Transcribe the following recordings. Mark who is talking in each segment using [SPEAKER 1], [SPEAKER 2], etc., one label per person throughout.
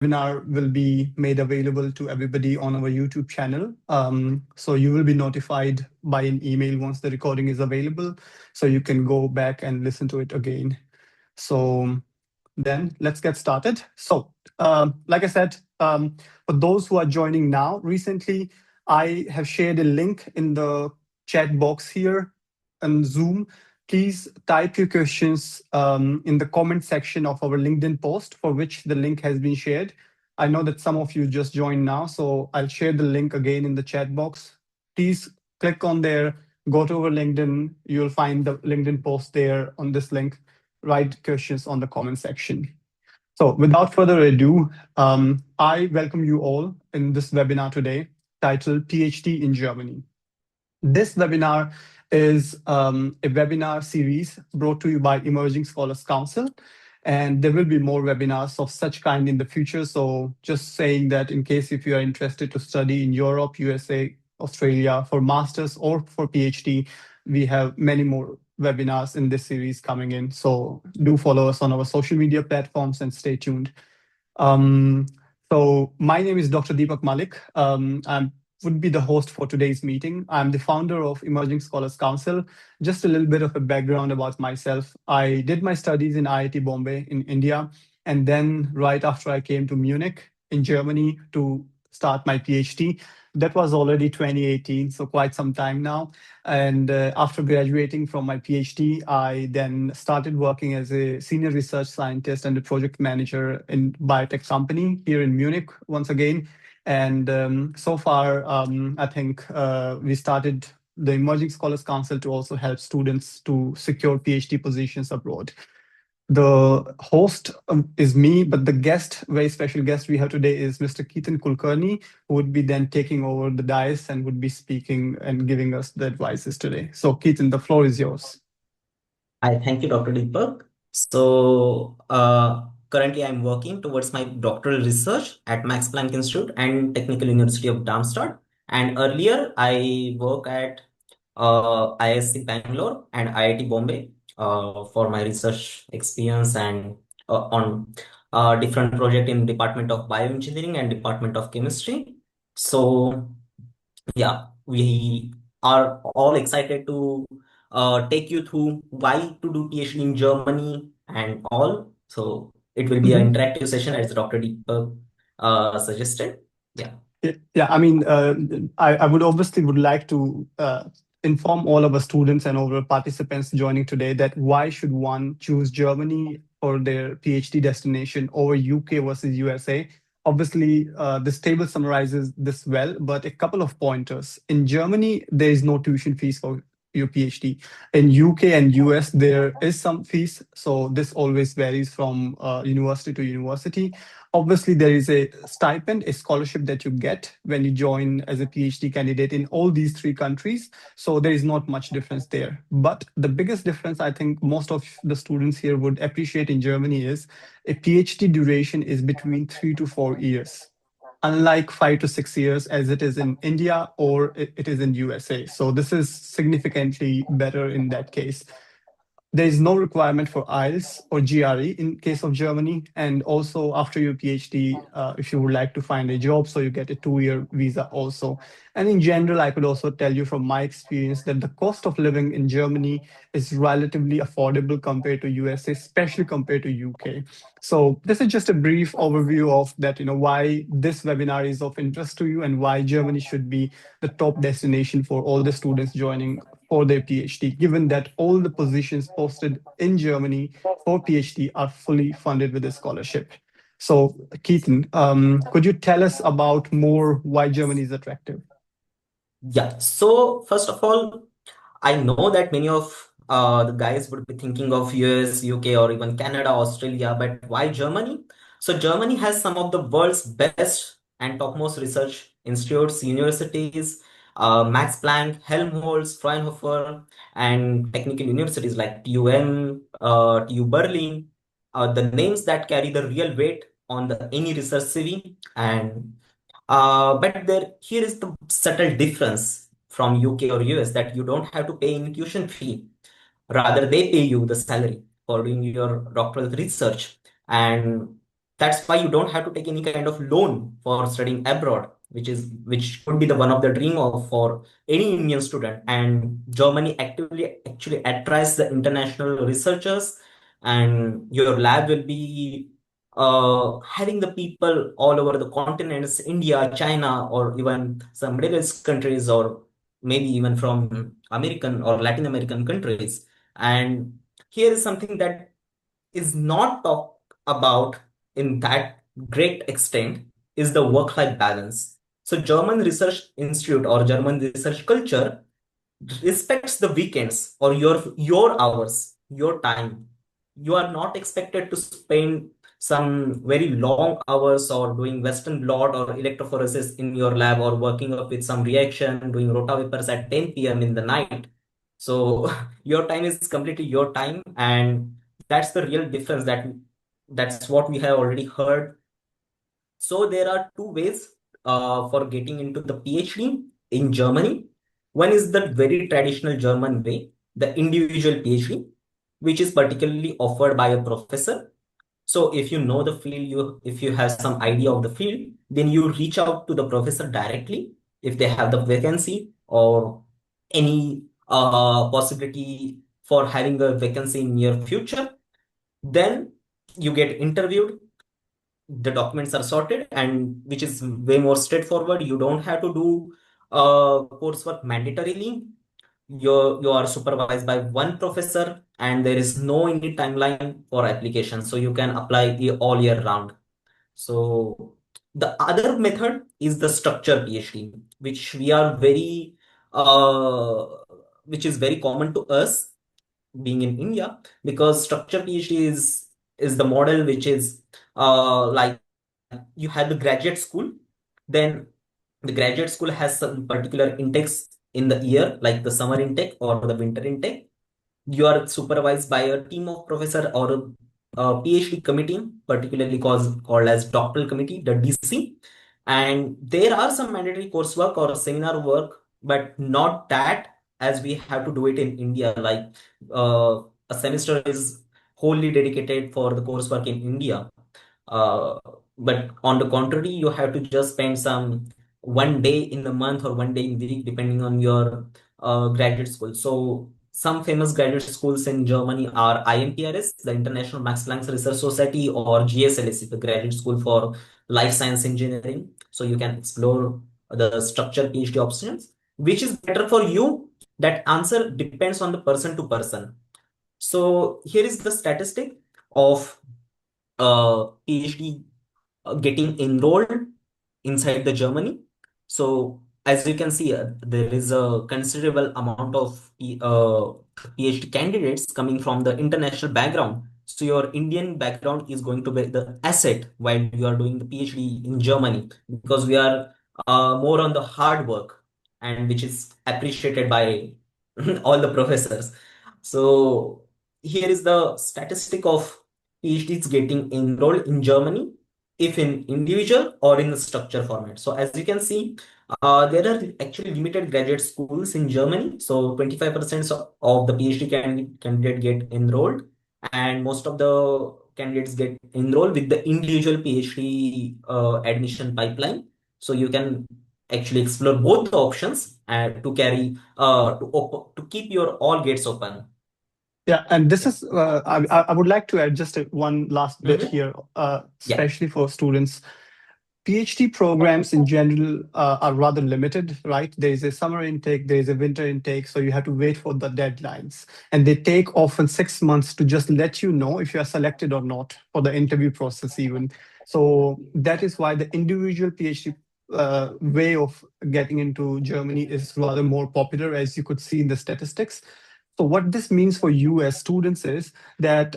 [SPEAKER 1] webinar will be made available to everybody on our YouTube channel. So you will be notified by an email once the recording is available, so you can go back and listen to it again. So then let's get started. So like I said, for those who are joining now, recently I have shared a link in the chat box here on Zoom. Please type your questions in the comment section of our LinkedIn post for which the link has been shared. I know that some of you just joined now, so I'll share the link again in the chat box. Please click on there, go to our LinkedIn. You'll find the LinkedIn post there on this link. Write questions on the comment section. So without further ado, I welcome you all in this webinar today titled PhD in Germany. This webinar is a webinar series brought to you by Emerging.Scholars.Council, and there will be more webinars of such kind in the future. So just saying that in case if you are interested to study in Europe, USA, Australia for masters or for PhD, we have many more webinars in this series coming in. So do follow us on our social media platforms and stay tuned. So my name is Dr. Deepak Malik. I would be the host for today's meeting. I'm the founder of Emerging Scholars Council. Just a little bit of a background about myself. I did my studies in IIT Bombay in India. And then right after I came to Munich in Germany to start my PhD. That was already 2018, so quite some time now. And after graduating from my PhD, I then started working as a senior research scientist and a project manager in biotech company here in Munich once again. And so far, I think we started the Emerging Scholars Council to also help students to secure PhD positions abroad. The host is me, but the guest, very special guest we have today is Mr. Ketan Kulkarni, who would be then taking over the dais and would be speaking and giving us the advices today. So Ketan, the floor is yours.
[SPEAKER 2] Hi, thank you, Dr. Deepak. Currently I'm working towards my doctoral research at Max Planck Institute and Technical University of Darmstadt. And earlier I work at IISc Bangalore and IIT Bombay for my research experience and on different project in Department of Bioengineering and Department of Chemistry. So yeah, we are all excited to take you through why to do PhD in Germany and all. So it will be an interactive session as Dr. Deepak suggested. Yeah.
[SPEAKER 1] Yeah, I mean, I would obviously would like to inform all of our students and all our participants joining today that why should one choose Germany for their PhD destination over UK versus USA. Obviously, this table summarizes this well, but a couple of pointers. In Germany, there is no tuition fees for your PhD. In UK and US, there is some fees. So this always varies from university to university. Obviously, there is a stipend, a scholarship that you get when you join as a PhD candidate in all these three countries. So there is not much difference there. But the biggest difference I think most of the students here would appreciate in Germany is a PhD duration is between 3 to 4 years, unlike 5 to 6 years as it is in India or it is in USA. So this is significantly better in that case. There is no requirement for IELTS or GRE in case of Germany. And also after your PhD, if you would like to find a job, so you get a 2-year visa also. And in general, I could also tell you from my experience that the cost of living in Germany is relatively affordable compared to USA, especially compared to UK. So this is just a brief overview of that, why this webinar is of interest to you and why Germany should be the top destination for all the students joining for their PhD, given that all the positions posted in Germany for PhD are fully funded with a scholarship. So, Ketan, could you tell us about more why Germany is attractive?
[SPEAKER 2] Yeah. So first of all, I know that many of the guys would be thinking of US, UK, or even Canada, Australia, but why Germany? So Germany has some of the world's best and topmost research institutes, universities, Max Planck, Helmholtz, Fraunhofer, and technical universities like TUM, TU Berlin, the names that carry the real weight on the any research CV. And here is the subtle difference from UK or US that you don't have to pay any tuition fee. Rather, they pay you the salary for doing your doctoral research. And That's why you don't have to take any kind of loan for studying abroad, which could be the one of the dream of for any Indian student. And Germany actually attracts the international researchers, and your lab will be having the people all over the continents, India, China, or even some Middle East countries, or maybe even from American or Latin American countries. And here is something that is not talked about in that great extent is the work-life balance. So German Research Institute or German research culture respects the weekends or your hours, your time. You are not expected to spend some very long hours or doing Western blot or electrophoresis in your lab or working up with some reaction, doing rotavipers at 10 p.m. in the night. So your time is completely your time, and that's the real difference. That's what we have already heard. So there are two ways for getting into the PhD in Germany. One is the very traditional German way, the individual PhD, which is particularly offered by a professor. So if you know the field, if you have some idea of the field, then you reach out to the professor directly if they have the vacancy or any possibility for having a vacancy in near future. Then you get interviewed, the documents are sorted, and which is way more straightforward. You don't have to do coursework mandatorily. You are supervised by one professor, and there is no any timeline for application, so you can apply all year round. So the other method is the structure PhD, which we are very which is very common to us being in India, because structure PhD is the model which is like you have the graduate school, then the graduate school has some particular intakes in the year, like the summer intake or the winter intake. You are supervised by a team of professor or a PhD committee, particularly called as doctoral committee, the DC. And there are some mandatory coursework or seminar work, but not that as we have to do it in India. Like a semester is wholly dedicated for the coursework in India. Uh, but on the contrary, you have to just spend some one day in the month or one day in the week, depending on your graduate school. So some famous graduate schools in Germany are IMPRS, the International Max Planck Research Society, or GSLSC, the Graduate School for Life Science Engineering. So you can explore the structured PhD options. Which is better for you? That answer depends on the person to person. So here is the statistic of PhD getting enrolled inside the Germany. So as you can see, there is a considerable amount of PhD candidates coming from the international background. So your Indian background is going to be the asset while you are doing the PhD in Germany, because we are more on the hard work, and which is appreciated by all the professors. So here is the statistic of PhDs getting enrolled in Germany, if in individual or in the structure format. So as you can see, there are actually limited graduate schools in Germany. So 25% of the PhD candidate get enrolled, and most of the candidates get enrolled with the individual PhD admission pipeline. So you can actually explore both the options and to carry to keep your all gates open.
[SPEAKER 1] Yeah, and this is, I would like to add just one last bit here,
[SPEAKER 2] Yeah.
[SPEAKER 1] especially for students. PhD programs in general are rather limited, right? There is a summer intake, there is a winter intake, so you have to wait for the deadlines. And they take often 6 months to just let you know if you are selected or not for the interview process even. So that is why the individual PhD way of getting into Germany is rather more popular, as you could see in the statistics. So what this means for you as students is that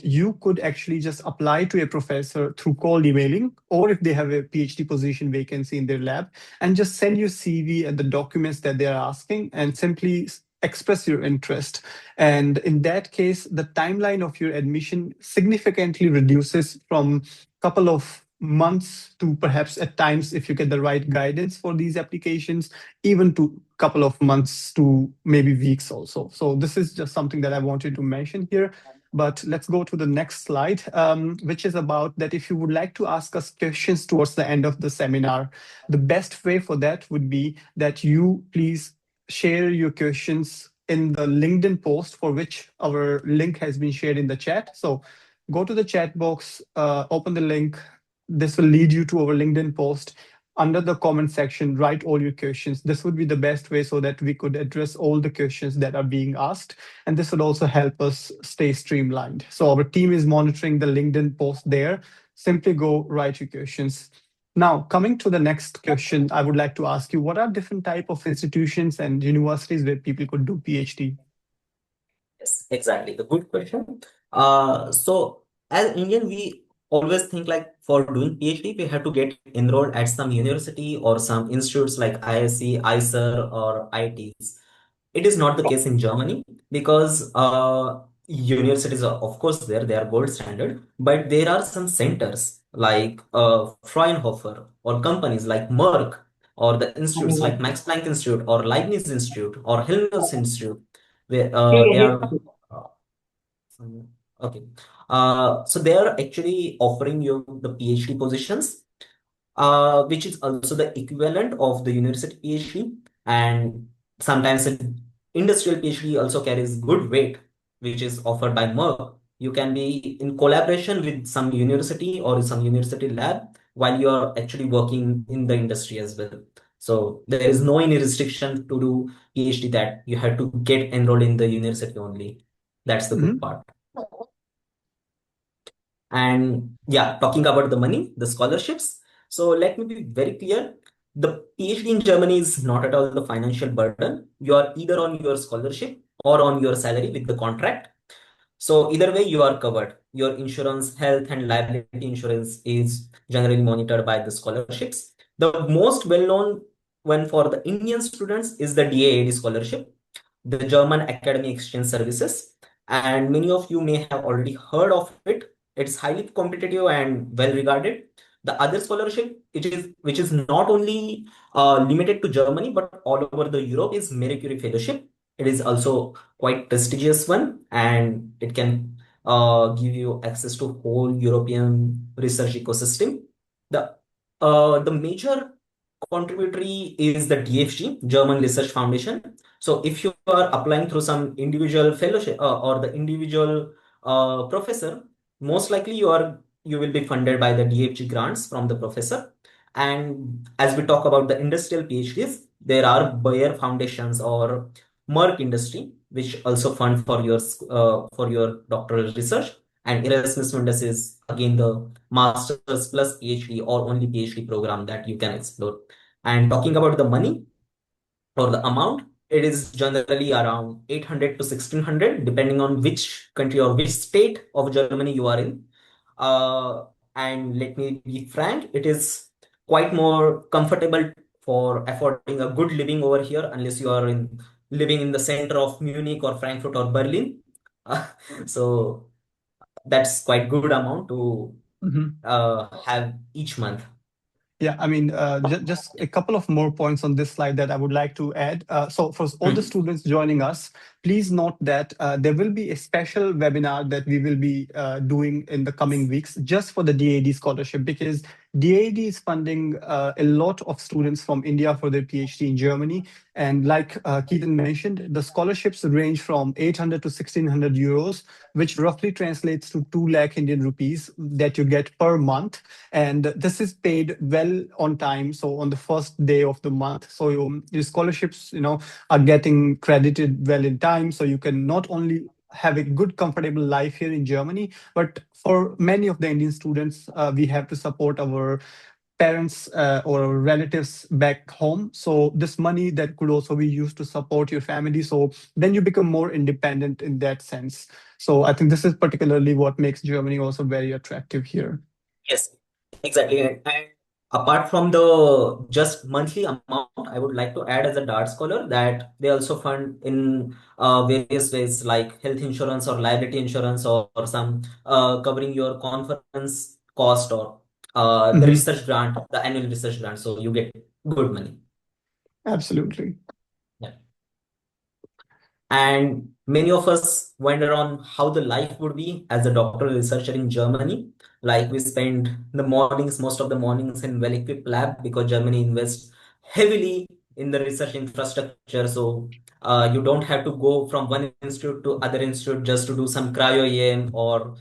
[SPEAKER 1] you could actually just apply to a professor through cold emailing, or if they have a PhD position vacancy in their lab, and just send your CV and the documents that they are asking, and simply express your interest. And in that case, the timeline of your admission significantly reduces from a couple of months to perhaps at times, if you get the right guidance for these applications, even to a couple of months to maybe weeks also. So this is just something that I wanted to mention here. But let's go to the next slide, which is about that if you would like to ask us questions towards the end of the seminar, the best way for that would be that you please share your questions in the LinkedIn post for which our link has been shared in the chat. So go to the chat box, open the link. This will lead you to our LinkedIn post. Under the comment section, write all your questions. This would be the best way so that we could address all the questions that are being asked. And this would also help us stay streamlined. So our team is monitoring the LinkedIn post there. Simply go write your questions. Now, coming to the next question, I would like to ask you, what are different type of institutions and universities where people could do PhD?
[SPEAKER 2] Yes, exactly. The good question. So as Indian, we always think like for doing PhD, we have to get enrolled at some university or some institutes like IISc, IISer, or IITs. It is not the case in Germany because universities are, of course, there, they are gold standard, but there are some centers like Fraunhofer or companies like Merck or the institutes like Max Planck Institute or Leibniz Institute or Helmholtz Institute, where they are okay. So they are actually offering you the PhD positions, which is also the equivalent of the university PhD. And sometimes an industrial PhD also carries good weight, which is offered by Merck. You can be in collaboration with some university or some university lab while you are actually working in the industry as well. So there is no any restriction to do PhD that you have to get enrolled in the university only. That's the good part. And yeah, talking about the money, the scholarships. So let me be very clear. The PhD in Germany is not at all the financial burden. You are either on your scholarship or on your salary with the contract. So either way, you are covered. Your insurance, health and liability insurance is generally monitored by the scholarships. The most well-known one for the Indian students is the DAAD scholarship, the German Academy Exchange Services. And many of you may have already heard of it. It's highly competitive and well regarded. The other scholarship, which is not only limited to Germany but all over the Europe, is Marie Curie Fellowship. It is also quite prestigious one, and it can give you access to whole European research ecosystem. The major contributory is the DFG, German Research Foundation. So if you are applying through some individual fellowship or the individual professor, most likely you will be funded by the DFG grants from the professor. And as we talk about the industrial PhDs, there are Bayer foundations or Merck Industry, which also fund for your doctoral research. And Erasmus Mundus is again the master's plus PhD or only PhD program that you can explore. And talking about the money or the amount, it is generally around 800 to 1600, depending on which country or which state of Germany you are in. And let me be frank, it is quite more comfortable for affording a good living over here, unless you are living in the center of Munich or Frankfurt or Berlin. So that's quite good amount to have each month.
[SPEAKER 1] Yeah, I mean, just a couple of more points on this slide that I would like to add. So for all the students joining us, please note that there will be a special webinar that we will be doing in the coming weeks just for the DAAD scholarship, because DAAD is funding a lot of students from India for their PhD in Germany. And like Ketan mentioned, the scholarships range from 800 to 1600 euros, which roughly translates to 2 lakh Indian rupees that you get per month. And this is paid well on time, so on the first day of the month. So your scholarships, are getting credited well in time, so you can not only have a good, comfortable life here in Germany, but for many of the Indian students, we have to support our parents or our relatives back home. So this money that could also be used to support your family. So then you become more independent in that sense. So I think this is particularly what makes Germany also very attractive here.
[SPEAKER 2] Yes, exactly. And apart from the just monthly amount, I would like to add as a DAAD scholar that they also fund in various ways like health insurance or liability insurance or some covering your conference cost or the research grant, the annual research grant. So you get good money.
[SPEAKER 1] Absolutely.
[SPEAKER 2] Yeah. And Many of us wonder on how the life would be as a doctoral researcher in Germany. Like we spend the mornings, most of the mornings in well-equipped lab because Germany invests heavily in the research infrastructure. So you don't have to go from one institute to other institute just to do some cryo-EM or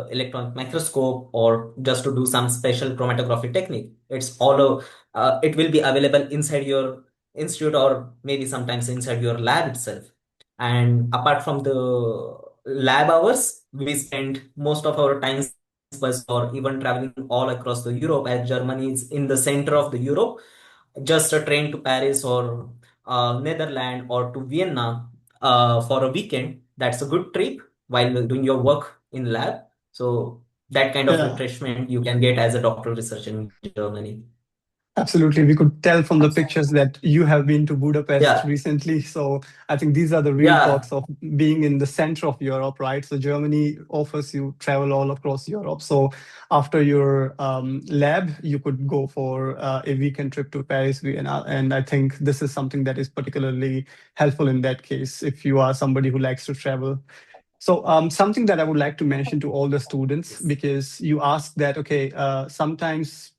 [SPEAKER 2] electron microscope or just to do some special chromatography technique. It will be available inside your institute or maybe sometimes inside your lab itself. And apart from the lab hours, we spend most of our time bus or even traveling all across the Europe, as Germany is in the center of the Europe. Just a train to Paris or Netherlands or to Vienna for a weekend. That's a good trip while doing your work in lab. So that kind of
[SPEAKER 1] Yeah.
[SPEAKER 2] refreshment you can get as a doctoral researcher in Germany.
[SPEAKER 1] Absolutely. We could tell from the pictures that you have been to Budapest
[SPEAKER 2] Yeah,
[SPEAKER 1] recently. So I think these are the real
[SPEAKER 2] yeah,
[SPEAKER 1] perks of being in the center of Europe, right? So Germany offers you travel all across Europe. So after your lab, you could go for a weekend trip to Paris, Vienna. And I think this is something that is particularly helpful in that case if you are somebody who likes to travel. So something that I would like to mention to all the students,
[SPEAKER 2] yes.
[SPEAKER 1] because you asked that, okay, sometimes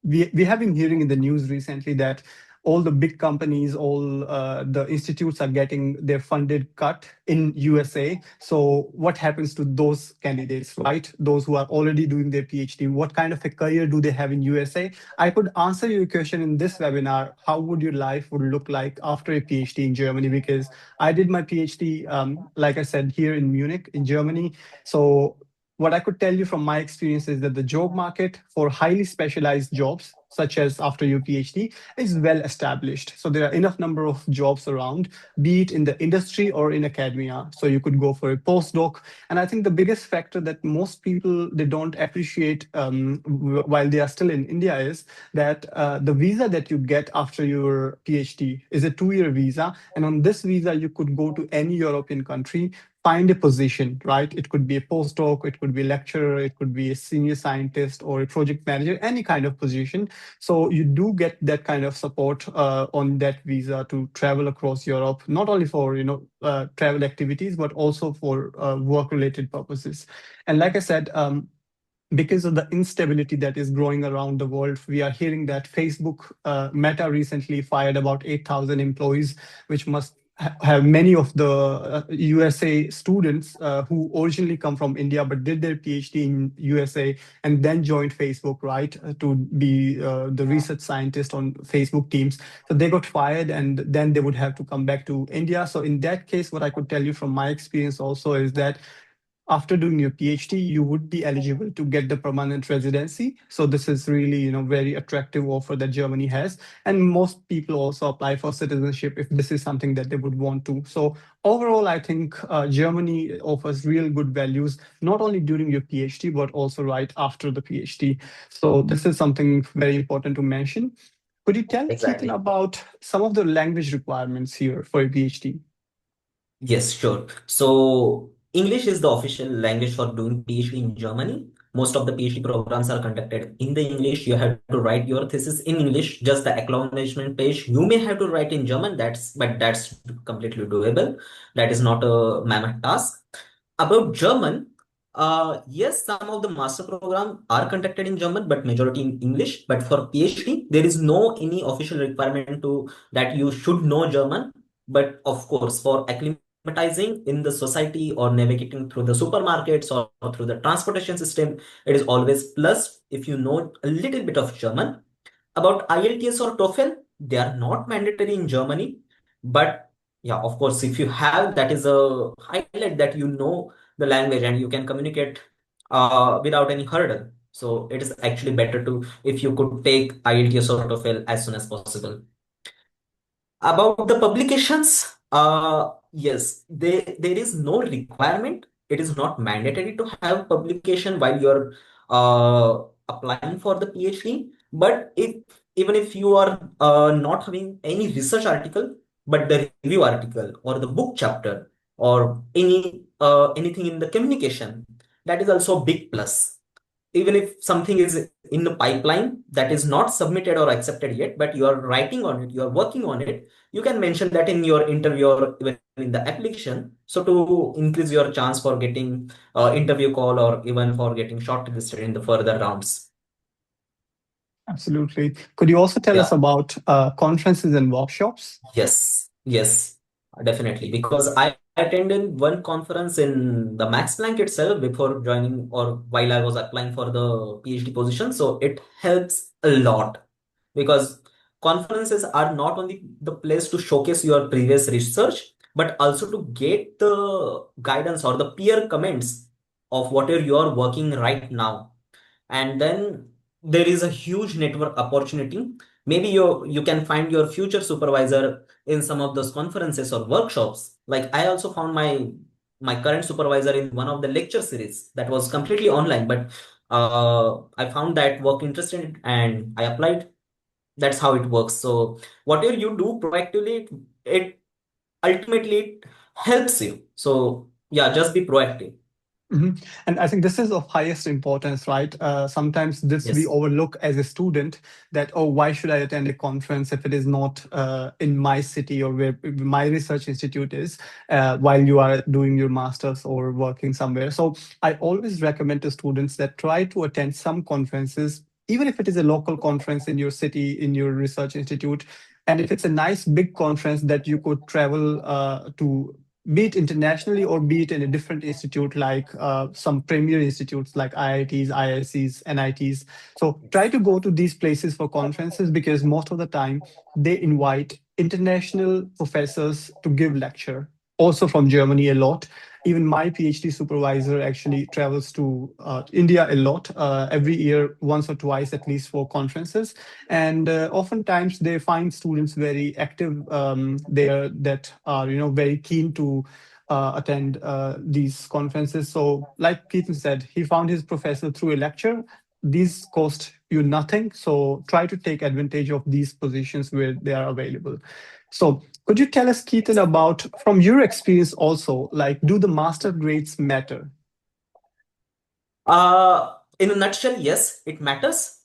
[SPEAKER 1] we have been hearing in the news recently that all the big companies, all the institutes are getting their funded cut in USA. So what happens to those candidates, right? Those who are already doing their PhD, what kind of a career do they have in USA? I could answer your question in this webinar. How would your life would look like after a PhD in Germany? Because I did my PhD, like I said, here in Munich, in Germany. So what I could tell you from my experience is that the job market for highly specialized jobs, such as after your PhD, is well established. So there are enough number of jobs around, be it in the industry or in academia. So you could go for a postdoc. And I think the biggest factor that most people, they don't appreciate while they are still in India is that the visa that you get after your PhD is a 2-year visa. And on this visa, you could go to any European country, find a position, right? It could be a postdoc, it could be a lecturer, it could be a senior scientist or a project manager, any kind of position. So you do get that kind of support on that visa to travel across Europe, not only for travel activities, but also for work-related purposes. And like I said, because of the instability that is growing around the world, we are hearing that Facebook, Meta recently fired about 8,000 employees, which must have many of the USA students who originally come from India but did their PhD in USA and then joined Facebook, right, to be the research scientist on Facebook teams. So they got fired and then they would have to come back to India. So in that case, what I could tell you from my experience also is that after doing your PhD, you would be eligible to get the permanent residency. So this is really, very attractive offer that Germany has. And most people also apply for citizenship if this is something that they would want to. So overall, I think Germany offers real good values, not only during your PhD, but also right after the PhD. So this is something very important to mention. Could you tell Ketan
[SPEAKER 2] Exactly.
[SPEAKER 1] about some of the language requirements here for a PhD?
[SPEAKER 2] Yes, sure. So English is the official language for doing PhD in Germany. Most of the PhD programs are conducted in the English. You have to write your thesis in English, just the acknowledgement page. You may have to write in German, but that's completely doable. That is not a mammoth task. About German, yes, some of the master program are conducted in German, but majority in English. But for PhD, there is no any official requirement to that you should know German. But of course, for acclimatizing in the society or navigating through the supermarkets or through the transportation system, it is always plus if you know a little bit of German. About IELTS or TOEFL, they are not mandatory in Germany, but yeah, of course, if you have, that is a highlight that you know the language and you can communicate without any hurdle. So it is actually better to if you could take IELTS or TOEFL as soon as possible. About the publications, yes, there is no requirement. It is not mandatory to have publication while you're applying for the PhD. But if even if you are not having any research article, but the review article or the book chapter or anything in the communication, that is also a big plus. even if something is in the pipeline that is not submitted or accepted yet, but you are writing on it, you are working on it, you can mention that in your interview or even in the application. So to increase your chance for getting interview call or even for getting shortlisted in the further rounds.
[SPEAKER 1] Absolutely. Could you also tell us
[SPEAKER 2] Yeah.
[SPEAKER 1] about conferences and workshops?
[SPEAKER 2] Yes, definitely. Because I attended one conference in the Max Planck itself before joining or while I was applying for the PhD position. So it helps a lot because conferences are not only the place to showcase your previous research, but also to get the guidance or the peer comments of whatever you are working right now. And then there is a huge network opportunity. Maybe you can find your future supervisor in some of those conferences or workshops. Like I also found my current supervisor in one of the lecture series that was completely online, but I found that work interested and I applied. That's how it works. So whatever you do proactively, it ultimately it helps you. So yeah, just be proactive.
[SPEAKER 1] Mhm. And I think this is of highest importance, right? Sometimes this we
[SPEAKER 2] Yes.
[SPEAKER 1] overlook as a student that, oh, why should I attend a conference if it is not in my city or where my research institute is while you are doing your master's or working somewhere. So I always recommend to students that try to attend some conferences, even if it is a local conference in your city, in your research institute. And if it's a nice big conference that you could travel to, be it internationally or be it in a different institute like some premier institutes like IITs, IIScs, NITs. So try to go to these places for conferences because most of the time they invite international professors to give lecture, also from Germany a lot. Even my PhD supervisor actually travels to India a lot, every year, once or twice at least for conferences. And oftentimes they find students very active there that are very keen to attend these conferences. So like Ketan said, he found his professor through a lecture. These cost you nothing, so try to take advantage of these positions where they are available. So could you tell us, Ketan, about from your experience also, like do the master grades matter?
[SPEAKER 2] In a nutshell, yes, it matters,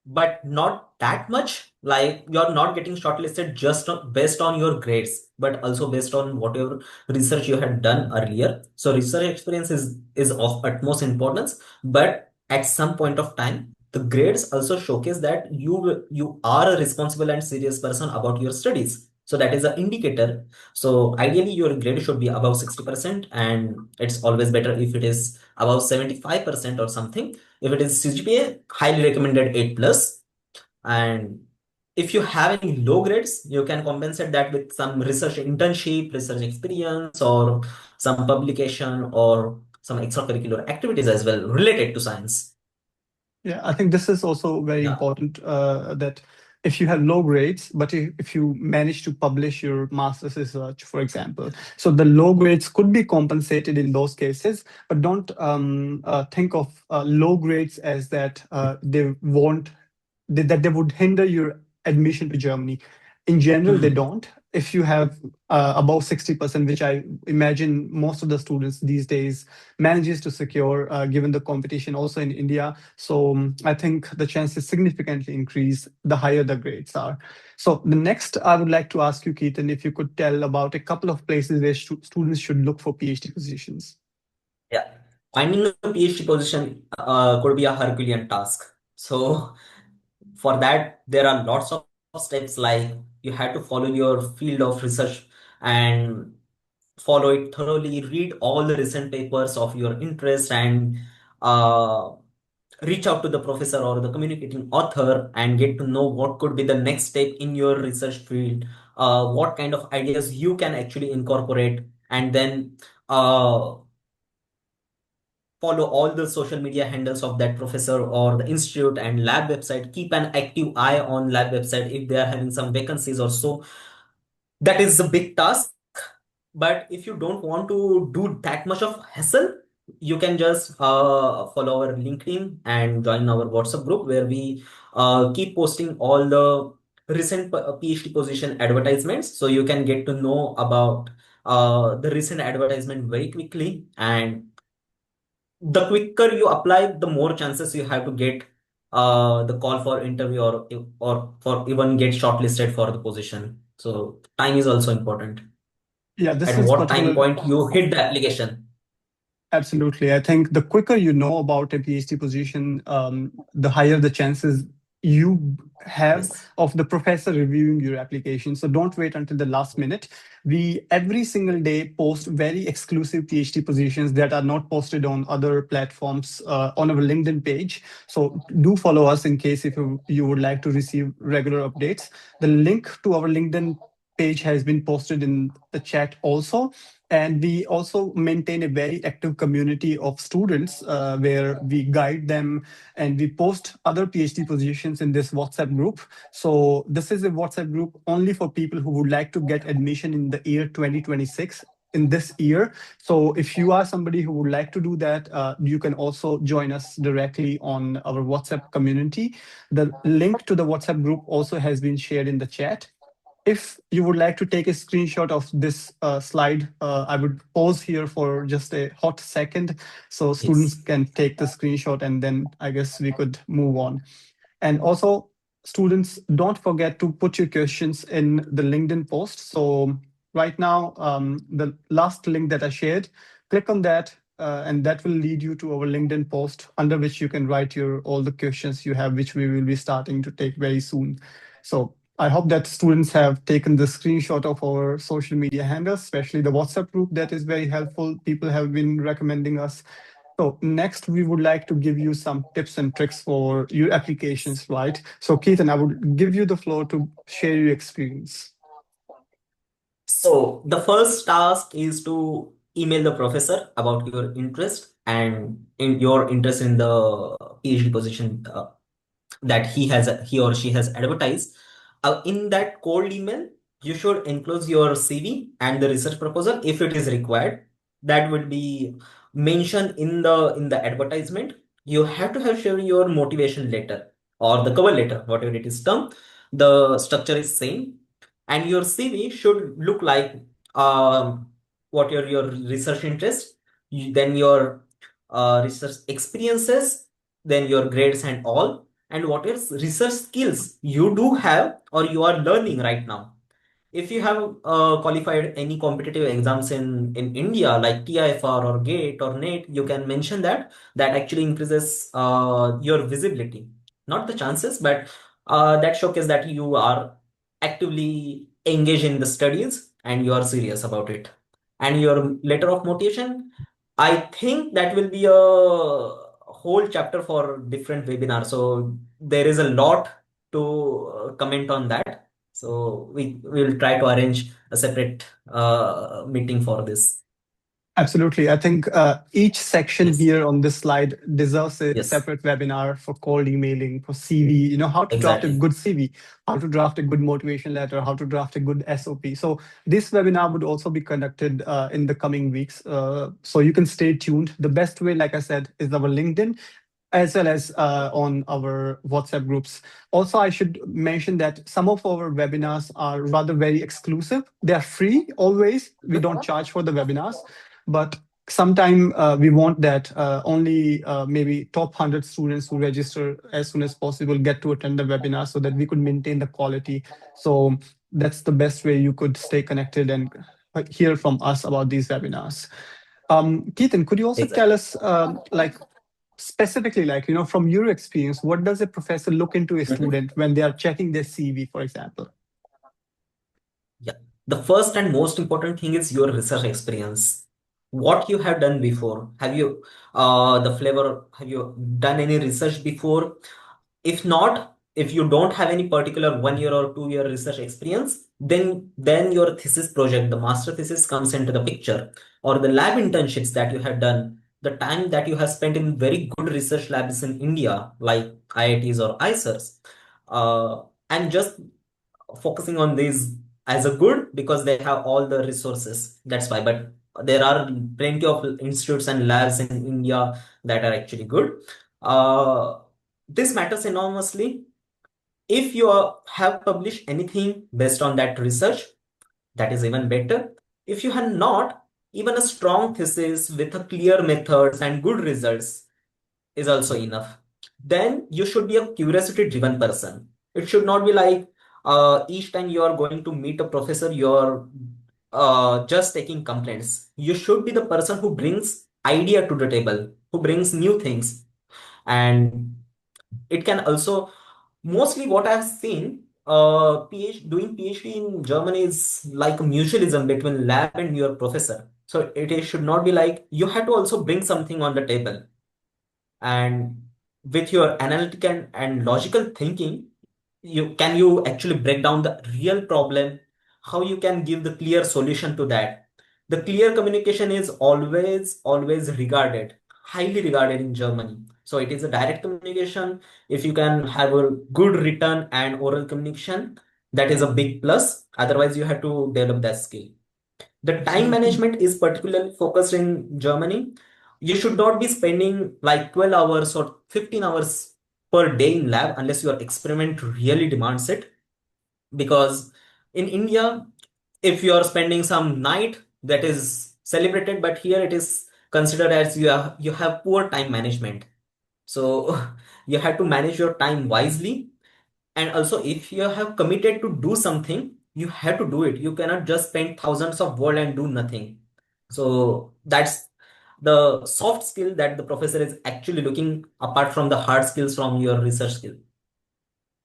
[SPEAKER 2] but not that much. Like you're not getting shortlisted just based on your grades, but also based on whatever research you had done earlier. So research experience is of utmost importance, but at some point of time, the grades also showcase that you are a responsible and serious person about your studies. So that is an indicator. So ideally, your grade should be above 60%, and it's always better if it is above 75% or something. If it is CGPA, highly recommended 8 plus. And if you have any low grades, you can compensate that with some research internship, research experience, or some publication or some extracurricular activities as well related to science.
[SPEAKER 1] Yeah, I think this is also very
[SPEAKER 2] Yeah.
[SPEAKER 1] important that if you have low grades, but if you manage to publish your master's research, for example, so the low grades could be compensated in those cases, but don't think of low grades as that they won't that they would hinder your admission to Germany. In general, they
[SPEAKER 2] Mhm.
[SPEAKER 1] don't. If you have above 60%, which I imagine most of the students these days manages to secure, given the competition also in India. So I think the chances significantly increase the higher the grades are. So the next, I would like to ask you, Ketan, if you could tell about a couple of places where students should look for PhD positions.
[SPEAKER 2] Yeah. Finding a PhD position could be a Herculean task. So for that, there are lots of steps like you have to follow your field of research and follow it thoroughly, read all the recent papers of your interest, and uh, reach out to the professor or the communicating author and get to know what could be the next step in your research field, what kind of ideas you can actually incorporate, and then follow all the social media handles of that professor or the institute and lab website. Keep an active eye on lab website if they are having some vacancies or so. That is a big task. But if you don't want to do that much of hassle, you can just follow our LinkedIn and join our WhatsApp group where we keep posting all the recent PhD position advertisements. So you can get to know about the recent advertisement very quickly. And the quicker you apply, the more chances you have to get the call for interview or for even get shortlisted for the position. So time is also important.
[SPEAKER 1] Yeah, this
[SPEAKER 2] At
[SPEAKER 1] is
[SPEAKER 2] what time
[SPEAKER 1] particular.
[SPEAKER 2] point you hit the application?
[SPEAKER 1] Absolutely. I think the quicker you know about a PhD position, the higher the chances you have
[SPEAKER 2] Yes.
[SPEAKER 1] of the professor reviewing your application. So don't wait until the last minute. We every single day post very exclusive PhD positions that are not posted on other platforms on our LinkedIn page. So do follow us in case if you would like to receive regular updates. The link to our LinkedIn page has been posted in the chat also. And we also maintain a very active community of students where we guide them and we post other PhD positions in this WhatsApp group. So this is a WhatsApp group only for people who would like to get admission in the year 2026 in this year. So if you are somebody who would like to do that, you can also join us directly on our WhatsApp community. The link to the WhatsApp group also has been shared in the chat. If you would like to take a screenshot of this slide, I would pause here for just a hot second so students
[SPEAKER 2] Yes.
[SPEAKER 1] can take the screenshot and then I guess we could move on. And also, students, don't forget to put your questions in the LinkedIn post. So right now, the last link that I shared, click on that and that will lead you to our LinkedIn post under which you can write your all the questions you have, which we will be starting to take very soon. So I hope that students have taken the screenshot of our social media handles, especially the WhatsApp group. That is very helpful. People have been recommending us. So next, we would like to give you some tips and tricks for your applications, right? So Ketan, I would give you the floor to share your experience.
[SPEAKER 2] So the first task is to email the professor about your interest and in your interest in the PhD position that he or she has advertised. In that cold email, you should enclose your CV and the research proposal if it is required. That will be mentioned in the advertisement. You have to have shared your motivation letter or the cover letter, whatever it is termed. The structure is same, and your CV should look like what your research interest, then your research experiences, then your grades and all, and what is research skills you do have or you are learning right now. If you have qualified any competitive exams in India like TIFR or GATE or NET, you can mention that. That actually increases your visibility, not the chances, but that showcase that you are actively engaged in the studies and you are serious about it. And your letter of motivation, I think that will be a whole chapter for different webinars. So there is a lot to comment on that. So we will try to arrange a separate meeting for this.
[SPEAKER 1] Absolutely. I think each section
[SPEAKER 2] Yes.
[SPEAKER 1] here on this slide deserves a
[SPEAKER 2] Yes.
[SPEAKER 1] separate webinar for cold emailing, for CV, how to draft a
[SPEAKER 2] Exactly.
[SPEAKER 1] good CV, how to draft a good motivation letter, how to draft a good SOP. So this webinar would also be conducted in the coming weeks. So you can stay tuned. The best way, like I said, is our LinkedIn as well as on our WhatsApp groups. Also, I should mention that some of our webinars are rather very exclusive. They are free always. We don't charge for the webinars, but sometime we want that only maybe top 100 students who register as soon as possible get to attend the webinar so that we could maintain the quality. So that's the best way you could stay connected and hear from us about these webinars. Ketan, could you also tell
[SPEAKER 2] Exactly.
[SPEAKER 1] us like specifically, like, from your experience, what does a professor look into a
[SPEAKER 2] Mhm.
[SPEAKER 1] student when they are checking their CV, for example?
[SPEAKER 2] Yeah. The first and most important thing is your research experience. What you have done before. Have you the flavor, have you done any research before? If not, if you don't have any particular 1 year or 2 year research experience, then your thesis project, the master thesis comes into the picture, or the lab internships that you have done, the time that you have spent in very good research labs in India, like IITs or IISers, and just focusing on these as a good because they have all the resources. That's why. But there are plenty of institutes and labs in India that are actually good. Uh, this matters enormously. If you have published anything based on that research, that is even better. If you have not, Even a strong thesis with a clear methods and good results is also enough. Then you should be a curiosity driven person. It should not be like each time you are going to meet a professor, you're just taking complaints. You should be the person who brings idea to the table, who brings new things. And it can also, mostly what I've seen, doing PhD in Germany is like a mutualism between lab and your professor. So should not be like you have to also bring something on the table. And with your analytical and logical thinking, you actually break down the real problem, how you can give the clear solution to that. The clear communication is always regarded, highly regarded in Germany. So it is a direct communication. If you can have a good written and oral communication, that is a big plus. Otherwise, you have to develop that skill. The time
[SPEAKER 1] Absolutely.
[SPEAKER 2] management is particularly focused in Germany. You should not be spending like 12 hours or 15 hours per day in lab unless your experiment really demands it. Because in India, if you are spending some night, that is celebrated, but here it is considered as you have poor time management. So you have to manage your time wisely. And also, if you have committed to do something, you have to do it. You cannot just spend thousands of words and do nothing. So that's the soft skill that the professor is actually looking apart from the hard skills from your research skill.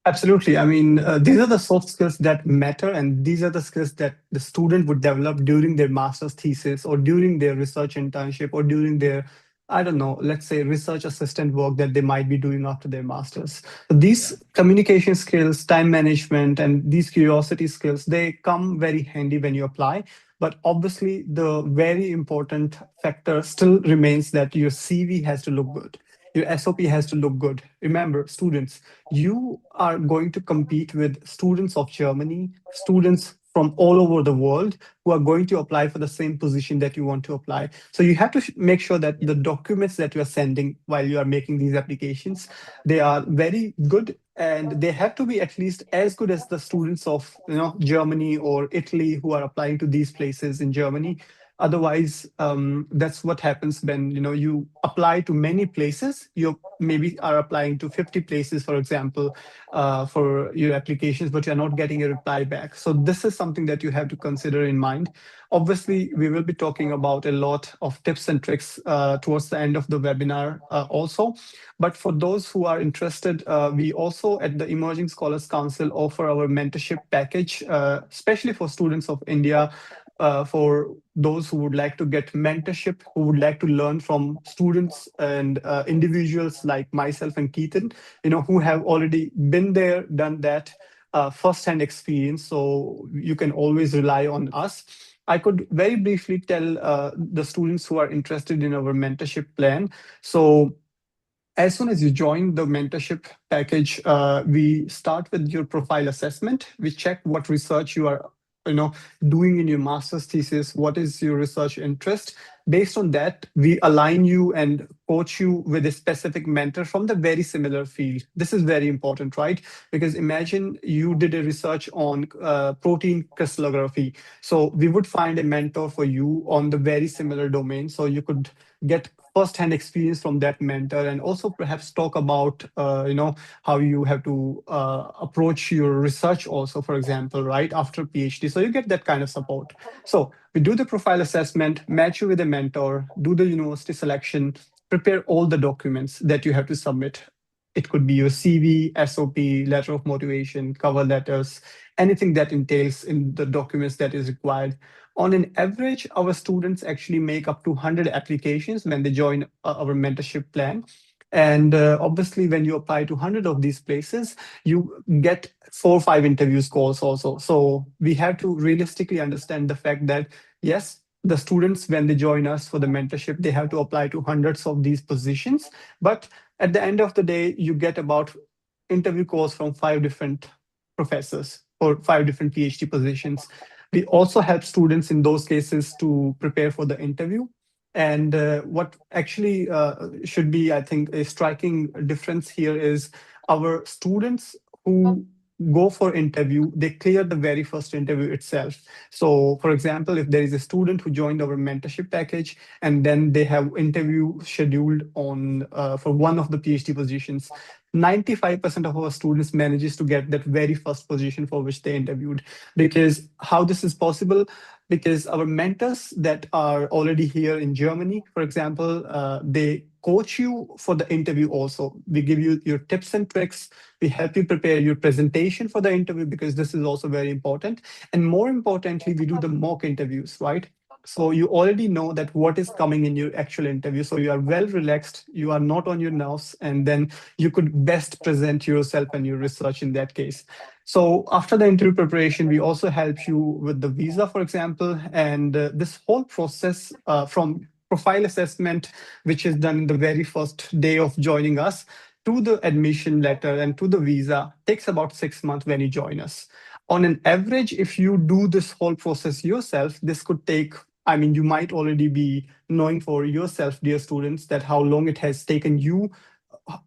[SPEAKER 1] Absolutely. I mean, these are the soft skills that matter, and these are the skills that the student would develop during their master's thesis or during their research internship or during their, I don't know, let's say research assistant work that they might be doing after their master's. So
[SPEAKER 2] Yeah.
[SPEAKER 1] these communication skills, time management, and these curiosity skills, they come very handy when you apply. But obviously, the very important factor still remains that your CV has to look good. Your SOP has to look good. Remember, students, you are going to compete with students of Germany, students from all over the world who are going to apply for the same position that you want to apply. So you have to make sure that the documents that you are sending while you are making these applications, they are very good, and they have to be at least as good as the students of Germany or Italy who are applying to these places in Germany. Otherwise, that's what happens when you apply to many places. You maybe are applying to 50 places, for example, for your applications, but you're not getting a reply back. So this is something that you have to consider in mind. Obviously, we will be talking about a lot of tips and tricks towards the end of the webinar also. But for those who are interested, we also at the Emerging Scholars Council offer our mentorship package, especially for students of India, for those who would like to get mentorship, who would like to learn from students and individuals like myself and Ketan, who have already been there, done that, first-hand experience. So you can always rely on us. I could very briefly tell the students who are interested in our mentorship plan. So as soon as you join the mentorship package, we start with your profile assessment. We check what research you are doing in your master's thesis, what is your research interest. Based on that, we align you and coach you with a specific mentor from the very similar field. This is very important, right? Because imagine you did a research on protein crystallography. So we would find a mentor for you on the very similar domain, so you could get first-hand experience from that mentor, and also perhaps talk about how you have to approach your research also, for example, right after PhD. So you get that kind of support. So we do the profile assessment, match you with a mentor, do the university selection, prepare all the documents that you have to submit. It could be your CV, SOP, letter of motivation, cover letters, anything that entails in the documents that is required. On an average, our students actually make up to 100 applications when they join our mentorship plan. And obviously, when you apply to 100 of these places, you get 4 or 5 interviews calls also. So we have to realistically understand the fact that, yes, the students, when they join us for the mentorship, they have to apply to hundreds of these positions. But at the end of the day, you get about interview calls from 5 different professors or 5 different PhD positions. We also help students in those cases to prepare for the interview. And what actually should be, I think, a striking difference here is our students who go for interview, they clear the very first interview itself. So for example, if there is a student who joined our mentorship package and then they have interview scheduled on for one of the PhD positions, 95% of our students manages to get that very first position for which they interviewed. Because how this is possible? Because our mentors that are already here in Germany, for example, they coach you for the interview also. We give you your tips and tricks. We help you prepare your presentation for the interview, because this is also very important. And more importantly, we do the mock interviews, right? So you already know that what is coming in your actual interview. So you are well relaxed, you are not on your nerves, and then you could best present yourself and your research in that case. So after the interview preparation, we also help you with the visa, for example, and this whole process from profile assessment, which is done in the very first day of joining us, to the admission letter and to the visa, takes about 6 months when you join us. On an average, if you do this whole process yourself, this could take, I mean, you might already be knowing for yourself, dear students, that how long it has taken you,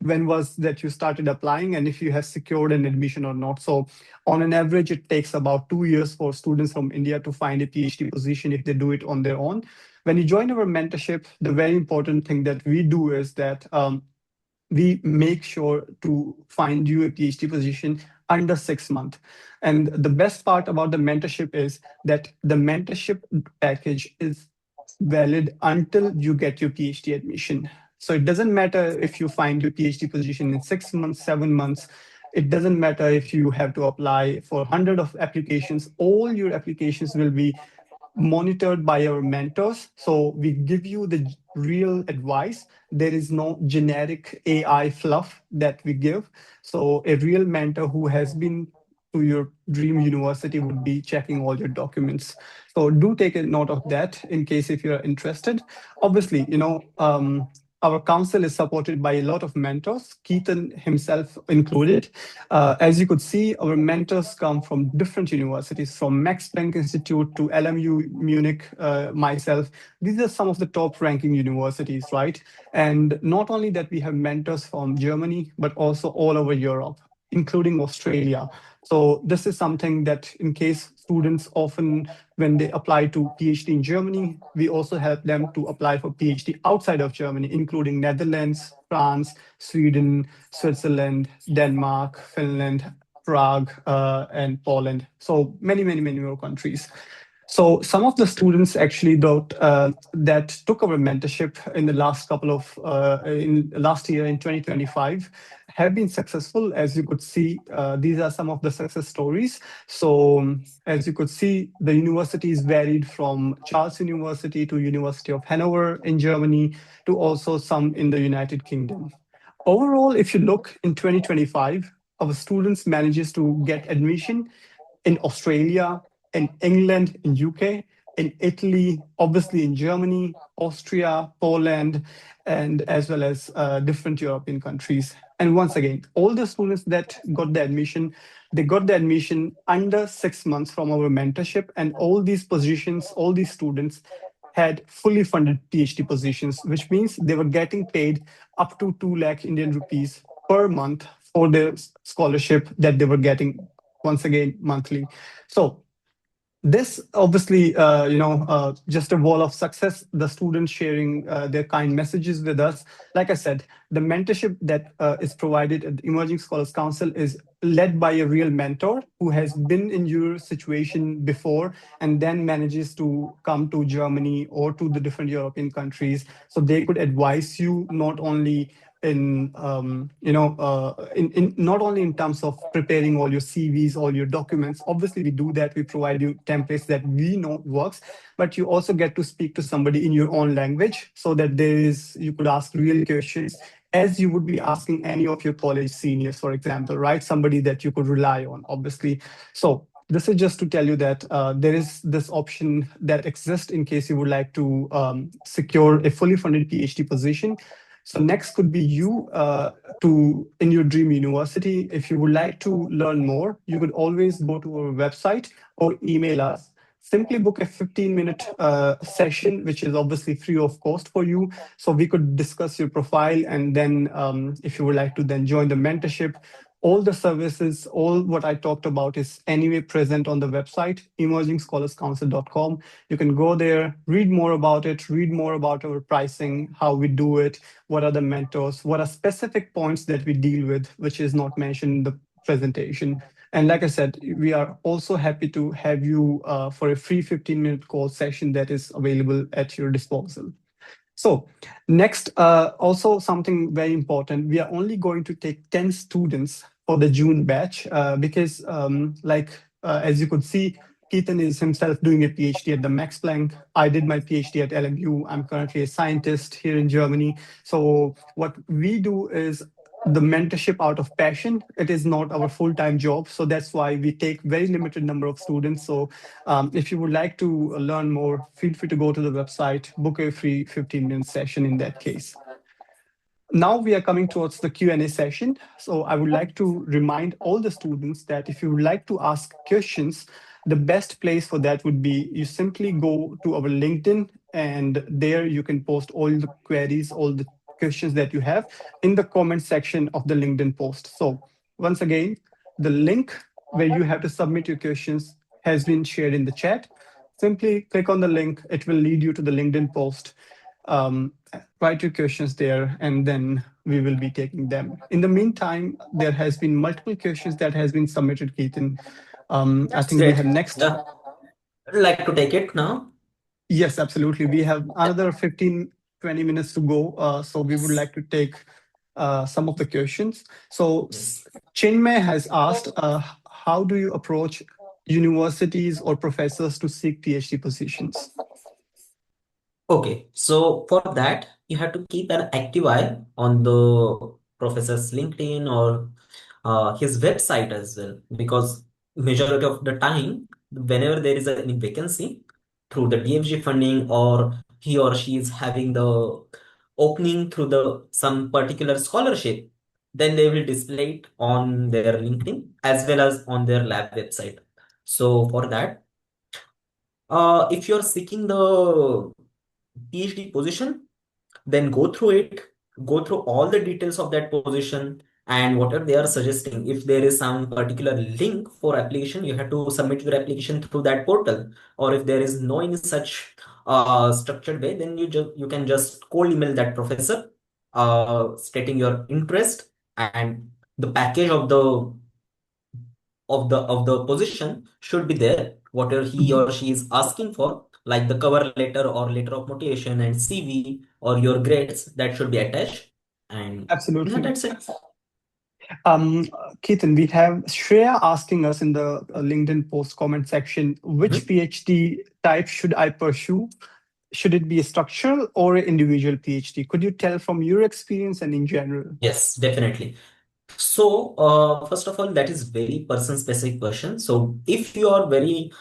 [SPEAKER 1] when was that you started applying, and if you have secured an admission or not. So on an average, it takes about 2 years for students from India to find a PhD position if they do it on their own. When you join our mentorship, the very important thing that we do is that we make sure to find you a PhD position under 6 months. And the best part about the mentorship is that the mentorship package is valid until you get your PhD admission. So it doesn't matter if you find your PhD position in 6 months, 7 months. It doesn't matter if you have to apply for 100 of applications. All your applications will be monitored by our mentors. So we give you the real advice. There is no generic AI fluff that we give. So a real mentor who has been to your dream university would be checking all your documents. So do take a note of that in case if you're interested. Obviously, our council is supported by a lot of mentors, Ketan himself included. As you could see, our mentors come from different universities, from Max Planck Institute to LMU Munich, myself. These are some of the top ranking universities, right? And not only that, we have mentors from Germany, but also all over Europe, including Australia. So this is something that in case students often, when they apply to PhD in Germany, we also help them to apply for PhD outside of Germany, including Netherlands, France, Sweden, Switzerland, Denmark, Finland, Prague, and Poland. So many, many, many more countries. So some of the students actually that took our mentorship in the last couple of, in last year in 2025 have been successful. As you could see, these are some of the success stories. So as you could see, the universities varied from Charles University to University of Hanover in Germany to also some in the United Kingdom. Overall, if you look in 2025, our students manages to get admission in Australia, in England, in UK, in Italy, obviously in Germany, Austria, Poland, and as well as different European countries. And once again, all the students that got the admission, they got the admission under 6 months from our mentorship, and all these positions, all these students had fully funded PhD positions, which means they were getting paid up to 2 lakh Indian rupees per month for their scholarship that they were getting, once again, monthly. So this obviously, just a wall of success, the students sharing their kind messages with us. Like I said, the mentorship that is provided at the Emerging Scholars Council is led by a real mentor who has been in your situation before and then manages to come to Germany or to the different European countries. So they could advise you not only in not only in terms of preparing all your CVs, all your documents. Obviously, we do that. We provide you templates that we know works, but you also get to speak to somebody in your own language, so that you could ask real questions as you would be asking any of your college seniors, for example, right? Somebody that you could rely on, obviously. So this is just to tell you that there is this option that exists in case you would like to secure a fully funded PhD position. So next could be you in your dream university. If you would like to learn more, you could always go to our website or email us. Simply book a 15-minute session, which is obviously free of cost for you. So we could discuss your profile, and then if you would like to then join the mentorship, All the services, all what I talked about is anyway present on the website, Emerging.Scholars.Council.com. You can go there, read more about it, read more about our pricing, how we do it, what are the mentors, what are specific points that we deal with, which is not mentioned in the presentation. And like I said, we are also happy to have you for a free 15-minute call session that is available at your disposal. So next, also something very important, we are only going to take 10 students for the June batch because as you could see, Ketan is himself doing a PhD at the Max Planck. I did my PhD at LMU. I'm currently a scientist here in Germany. So what we do is the mentorship out of passion. It is not our full-time job. So that's why we take very limited number of students. So if you would like to learn more, feel free to go to the website, book a free 15-minute session in that case. Now we are coming towards the Q&A session. So I would like to remind all the students that if you would like to ask questions, the best place for that would be you simply go to our LinkedIn, and there you can post all the queries, all the questions that you have in the comment section of the LinkedIn post. So once again, the link where you have to submit your questions has been shared in the chat. Simply click on the link. It will lead you to the LinkedIn post. Write your questions there, and then we will be taking them. In the meantime, there has been multiple questions that has been submitted, Ketan. I think we have next.
[SPEAKER 2] Yeah. I'd like to take it now.
[SPEAKER 1] Yes, absolutely. We have another 15, 20 minutes to go. So we would like to take some of the questions. So Chinmay has asked, how do you approach universities or professors to seek PhD positions?
[SPEAKER 2] Okay, so for that, you have to keep an active eye on the professor's LinkedIn or his website as well, because majority of the time, whenever there is any vacancy through the DFG funding, or he or she is having the opening through the some particular scholarship, then they will display it on their LinkedIn as well as on their lab website. So for that, if you're seeking the PhD position, then go through it, go through all the details of that position and whatever they are suggesting. If there is some particular link for application, you have to submit your application through that portal. Or if there is no any such structured way, then you can just cold email that professor stating your interest, and the package of the position should be there, whatever he or she is asking for, like the cover letter or letter of motivation and CV or your grades, that should be attached. And
[SPEAKER 1] Absolutely.
[SPEAKER 2] yeah, that's it.
[SPEAKER 1] Ketan, we have Shreya asking us in the LinkedIn post comment section, which PhD type should I pursue? Should it be a structural or an individual PhD? Could you tell from your experience and in general?
[SPEAKER 2] Yes, definitely. So, first of all, that is very person-specific question. So, if you are very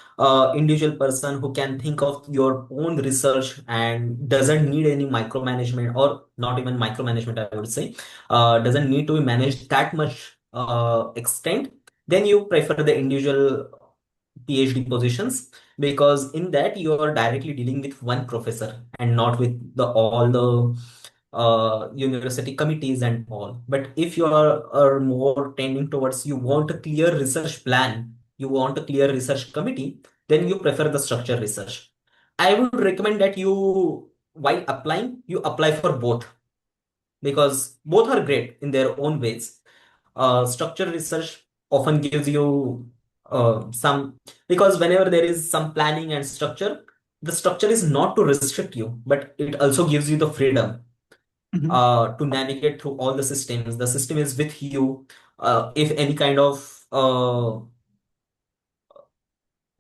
[SPEAKER 2] individual person who can think of your own research and doesn't need any micromanagement, or not even micromanagement, I would say, doesn't need to be managed that much extent, then you prefer the individual PhD positions, because in that you are directly dealing with one professor and not with all the university committees and all. But if you are more tending towards you want a clear research plan, you want a clear research committee, then you prefer the structured research. I would recommend that you, while applying, you apply for both, because both are great in their own ways. Structured research often gives you some, because whenever there is some planning and structure, the structure is not to restrict you, but it also gives you the freedom to navigate through all the systems. The system is with you. If any kind of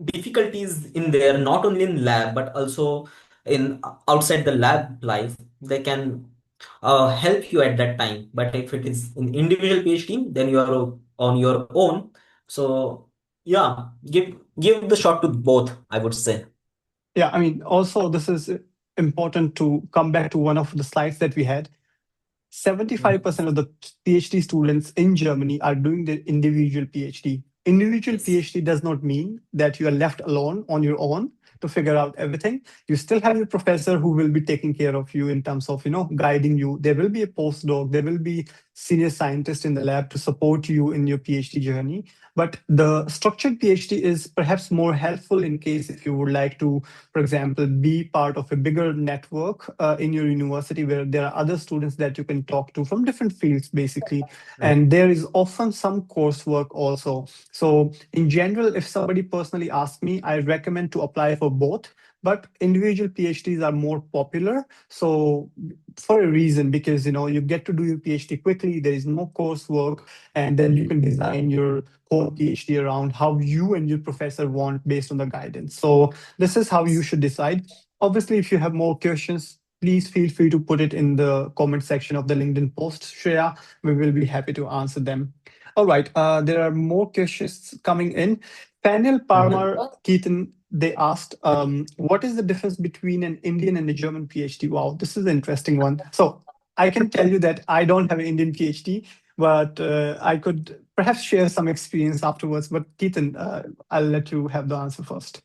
[SPEAKER 2] difficulties in there, not only in lab, but also in outside the lab life, they can help you at that time. But if it is an individual PhD, then you are on your own. So yeah, give the shot to both, I would say.
[SPEAKER 1] Yeah, I mean, also this is important to come back to one of the slides that we had. 75% of the PhD students in Germany are doing the individual PhD. Individual PhD does not mean that you are left alone on your own. to figure out everything. You still have your professor who will be taking care of you in terms of, guiding you. There will be a postdoc, there will be senior scientist in the lab to support you in your PhD journey. But the structured PhD is perhaps more helpful in case if you would like to, for example, be part of a bigger network in your university where there are other students that you can talk to from different fields, basically. And there is often some coursework also. So in general, if somebody personally asks me, I recommend to apply for both. But individual PhDs are more popular. So for a reason, because you get to do your PhD quickly, there is no coursework, and then you can design your whole PhD around how you and your professor want based on the guidance. So this is how you should decide. Obviously, if you have more questions, please feel free to put it in the comment section of the LinkedIn post, Shreya. We will be happy to answer them. All right, there are more questions coming in. Panel Parmar, Ketan, they asked, what is the difference between an Indian and a German PhD? Wow, this is an interesting one. So I can tell you that I don't have an Indian PhD, but I could perhaps share some experience afterwards. But Ketan, I'll let you have the answer first.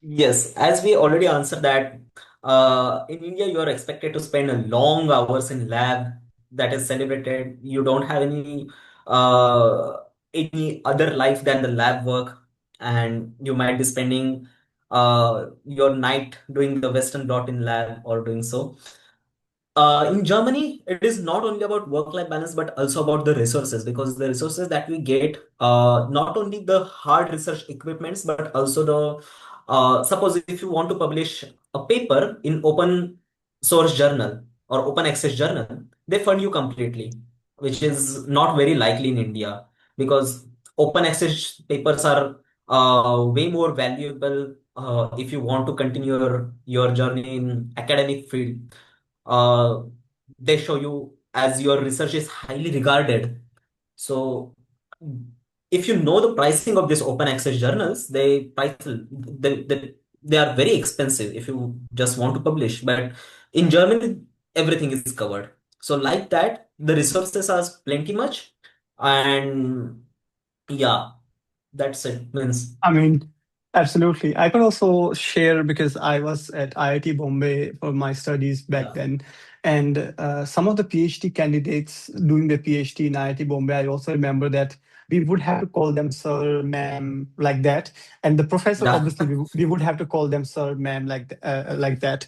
[SPEAKER 2] Yes, as we already answered that, in India, you are expected to spend a long hours in lab that is celebrated. You don't have any other life than the lab work, and you might be spending your night doing the Western dot in lab or doing so. In Germany, it is not only about work-life balance, but also about the resources, because the resources that we get, not only the hard research equipments, but also suppose if you want to publish a paper in open source journal or open access journal, they fund you completely, which is not very likely in India, because open access papers are way more valuable if you want to continue your journey in academic field. uh, they show you as your research is highly regarded. So if you know the pricing of these open access journals, they are very expensive if you just want to publish. But in Germany, everything is covered. So like that, the resources are plenty much. And yeah, that's it. Means
[SPEAKER 1] I mean, absolutely. I could also share because I was at IIT Bombay for my studies back
[SPEAKER 2] yeah.
[SPEAKER 1] then. And some of the PhD candidates doing the PhD in IIT Bombay, I also remember that we would have to call them sir, ma'am, like that. And the professor,
[SPEAKER 2] Yeah.
[SPEAKER 1] obviously, we would have to call them sir, ma'am, like that.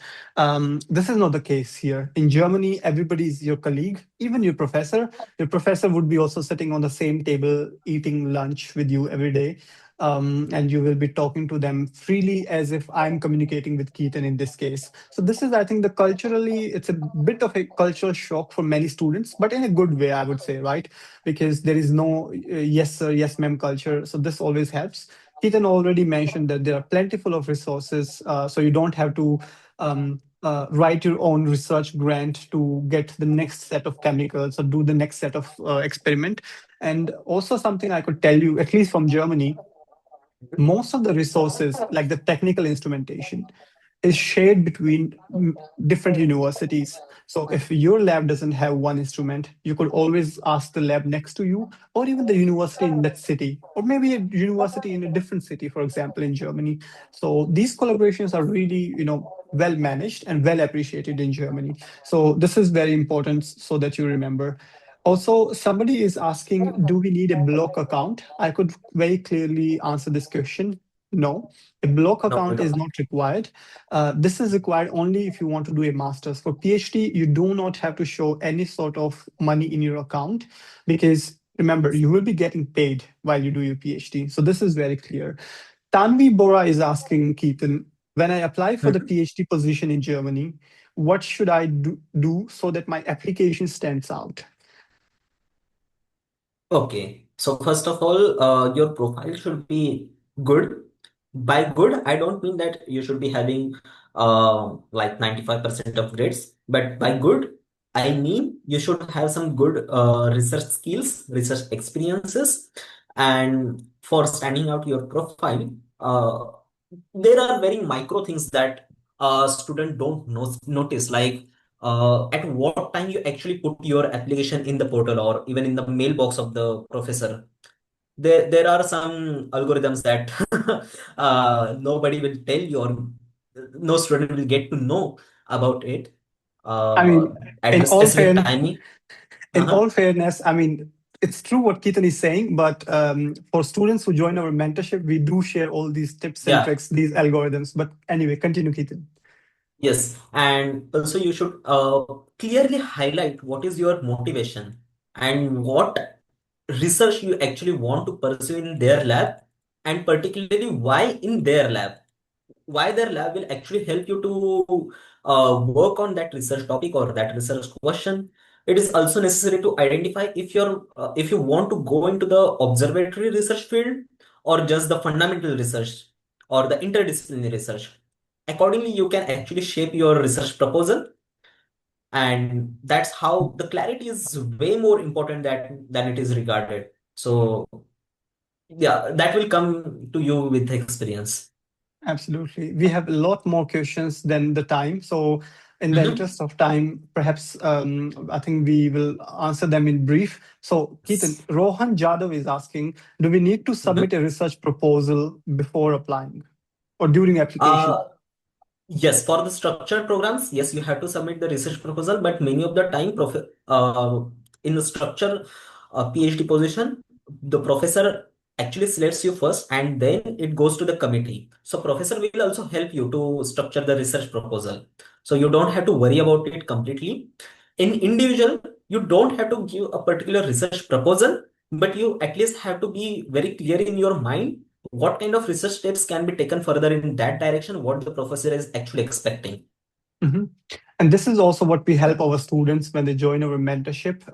[SPEAKER 1] This is not the case here. In Germany, everybody is your colleague, even your professor. Your professor would be also sitting on the same table, eating lunch with you every day, and you will be talking to them freely as if I'm communicating with Keaton in this case. So this is, I think, the culturally, it's a bit of a cultural shock for many students, but in a good way, I would say, right? Because there is no yes sir, yes ma'am culture. So this always helps. Keaton already mentioned that there are plentiful of resources, so you don't have to write your own research grant to get the next set of chemicals or do the next set of experiment. And also something I could tell you, at least from Germany, most of the resources, like the technical instrumentation, is shared between different universities. So if your lab doesn't have one instrument, you could always ask the lab next to you, or even the university in that city, or maybe a university in a different city, for example, in Germany. So these collaborations are really, well managed and well appreciated in Germany. So this is very important so that you remember. Also, somebody is asking, do we need a block account? I could very clearly answer this question. No, a block
[SPEAKER 2] No, we
[SPEAKER 1] account is
[SPEAKER 2] don't.
[SPEAKER 1] not required. This is required only if you want to do a master's. For PhD, you do not have to show any sort of money in your account because remember, you will be getting paid while you do your PhD. So this is very clear. Tanvi Bora is asking, Keaton, when I apply for the
[SPEAKER 2] Mhm.
[SPEAKER 1] PhD position in Germany, what should I do so that my application stands out?
[SPEAKER 2] Okay, so first of all, your profile should be good. By good, I don't mean that you should be having like 95% of grades, but by good, I mean you should have some good research skills, research experiences, and for standing out your profile, there are very micro things that student don't notice, like at what time you actually put your application in the portal or even in the mailbox of the professor. There are some algorithms that nobody will tell you, or no student will get to know about it
[SPEAKER 1] I mean,
[SPEAKER 2] at
[SPEAKER 1] in
[SPEAKER 2] the
[SPEAKER 1] all
[SPEAKER 2] specific
[SPEAKER 1] fairness,
[SPEAKER 2] timing.
[SPEAKER 1] in
[SPEAKER 2] Uh-huh.
[SPEAKER 1] all fairness, I mean, it's true what Ketan is saying, but for students who join our mentorship, we do share all these tips and
[SPEAKER 2] Yeah.
[SPEAKER 1] tricks, these algorithms. But anyway, continue, Ketan.
[SPEAKER 2] Yes, and also you should clearly highlight what is your motivation and what research you actually want to pursue in their lab, and particularly why in their lab. Why their lab will actually help you to work on that research topic or that research question. It is also necessary to identify if you want to go into the observatory research field or just the fundamental research or the interdisciplinary research. Accordingly, you can actually shape your research proposal, and that's how the clarity is way more important than it is regarded. So yeah, that will come to you with experience.
[SPEAKER 1] Absolutely. We have a lot more questions than the time. So, in the
[SPEAKER 2] Mhm.
[SPEAKER 1] interest of time, perhaps I think we will answer them in brief. So, Ketan, Rohan Jadhav is asking, do we need to
[SPEAKER 2] Mhm.
[SPEAKER 1] submit a research proposal before applying or during application?
[SPEAKER 2] Uh, Yes, for the structured programs, yes, you have to submit the research proposal, but many of the time, in the structure PhD position, the professor actually selects you first and then it goes to the committee. So professor will also help you to structure the research proposal. So you don't have to worry about it completely. In individual, you don't have to give a particular research proposal, but you at least have to be very clear in your mind what kind of research steps can be taken further in that direction, what the professor is actually expecting.
[SPEAKER 1] Mhm. And this is also what we help our students when they join our mentorship.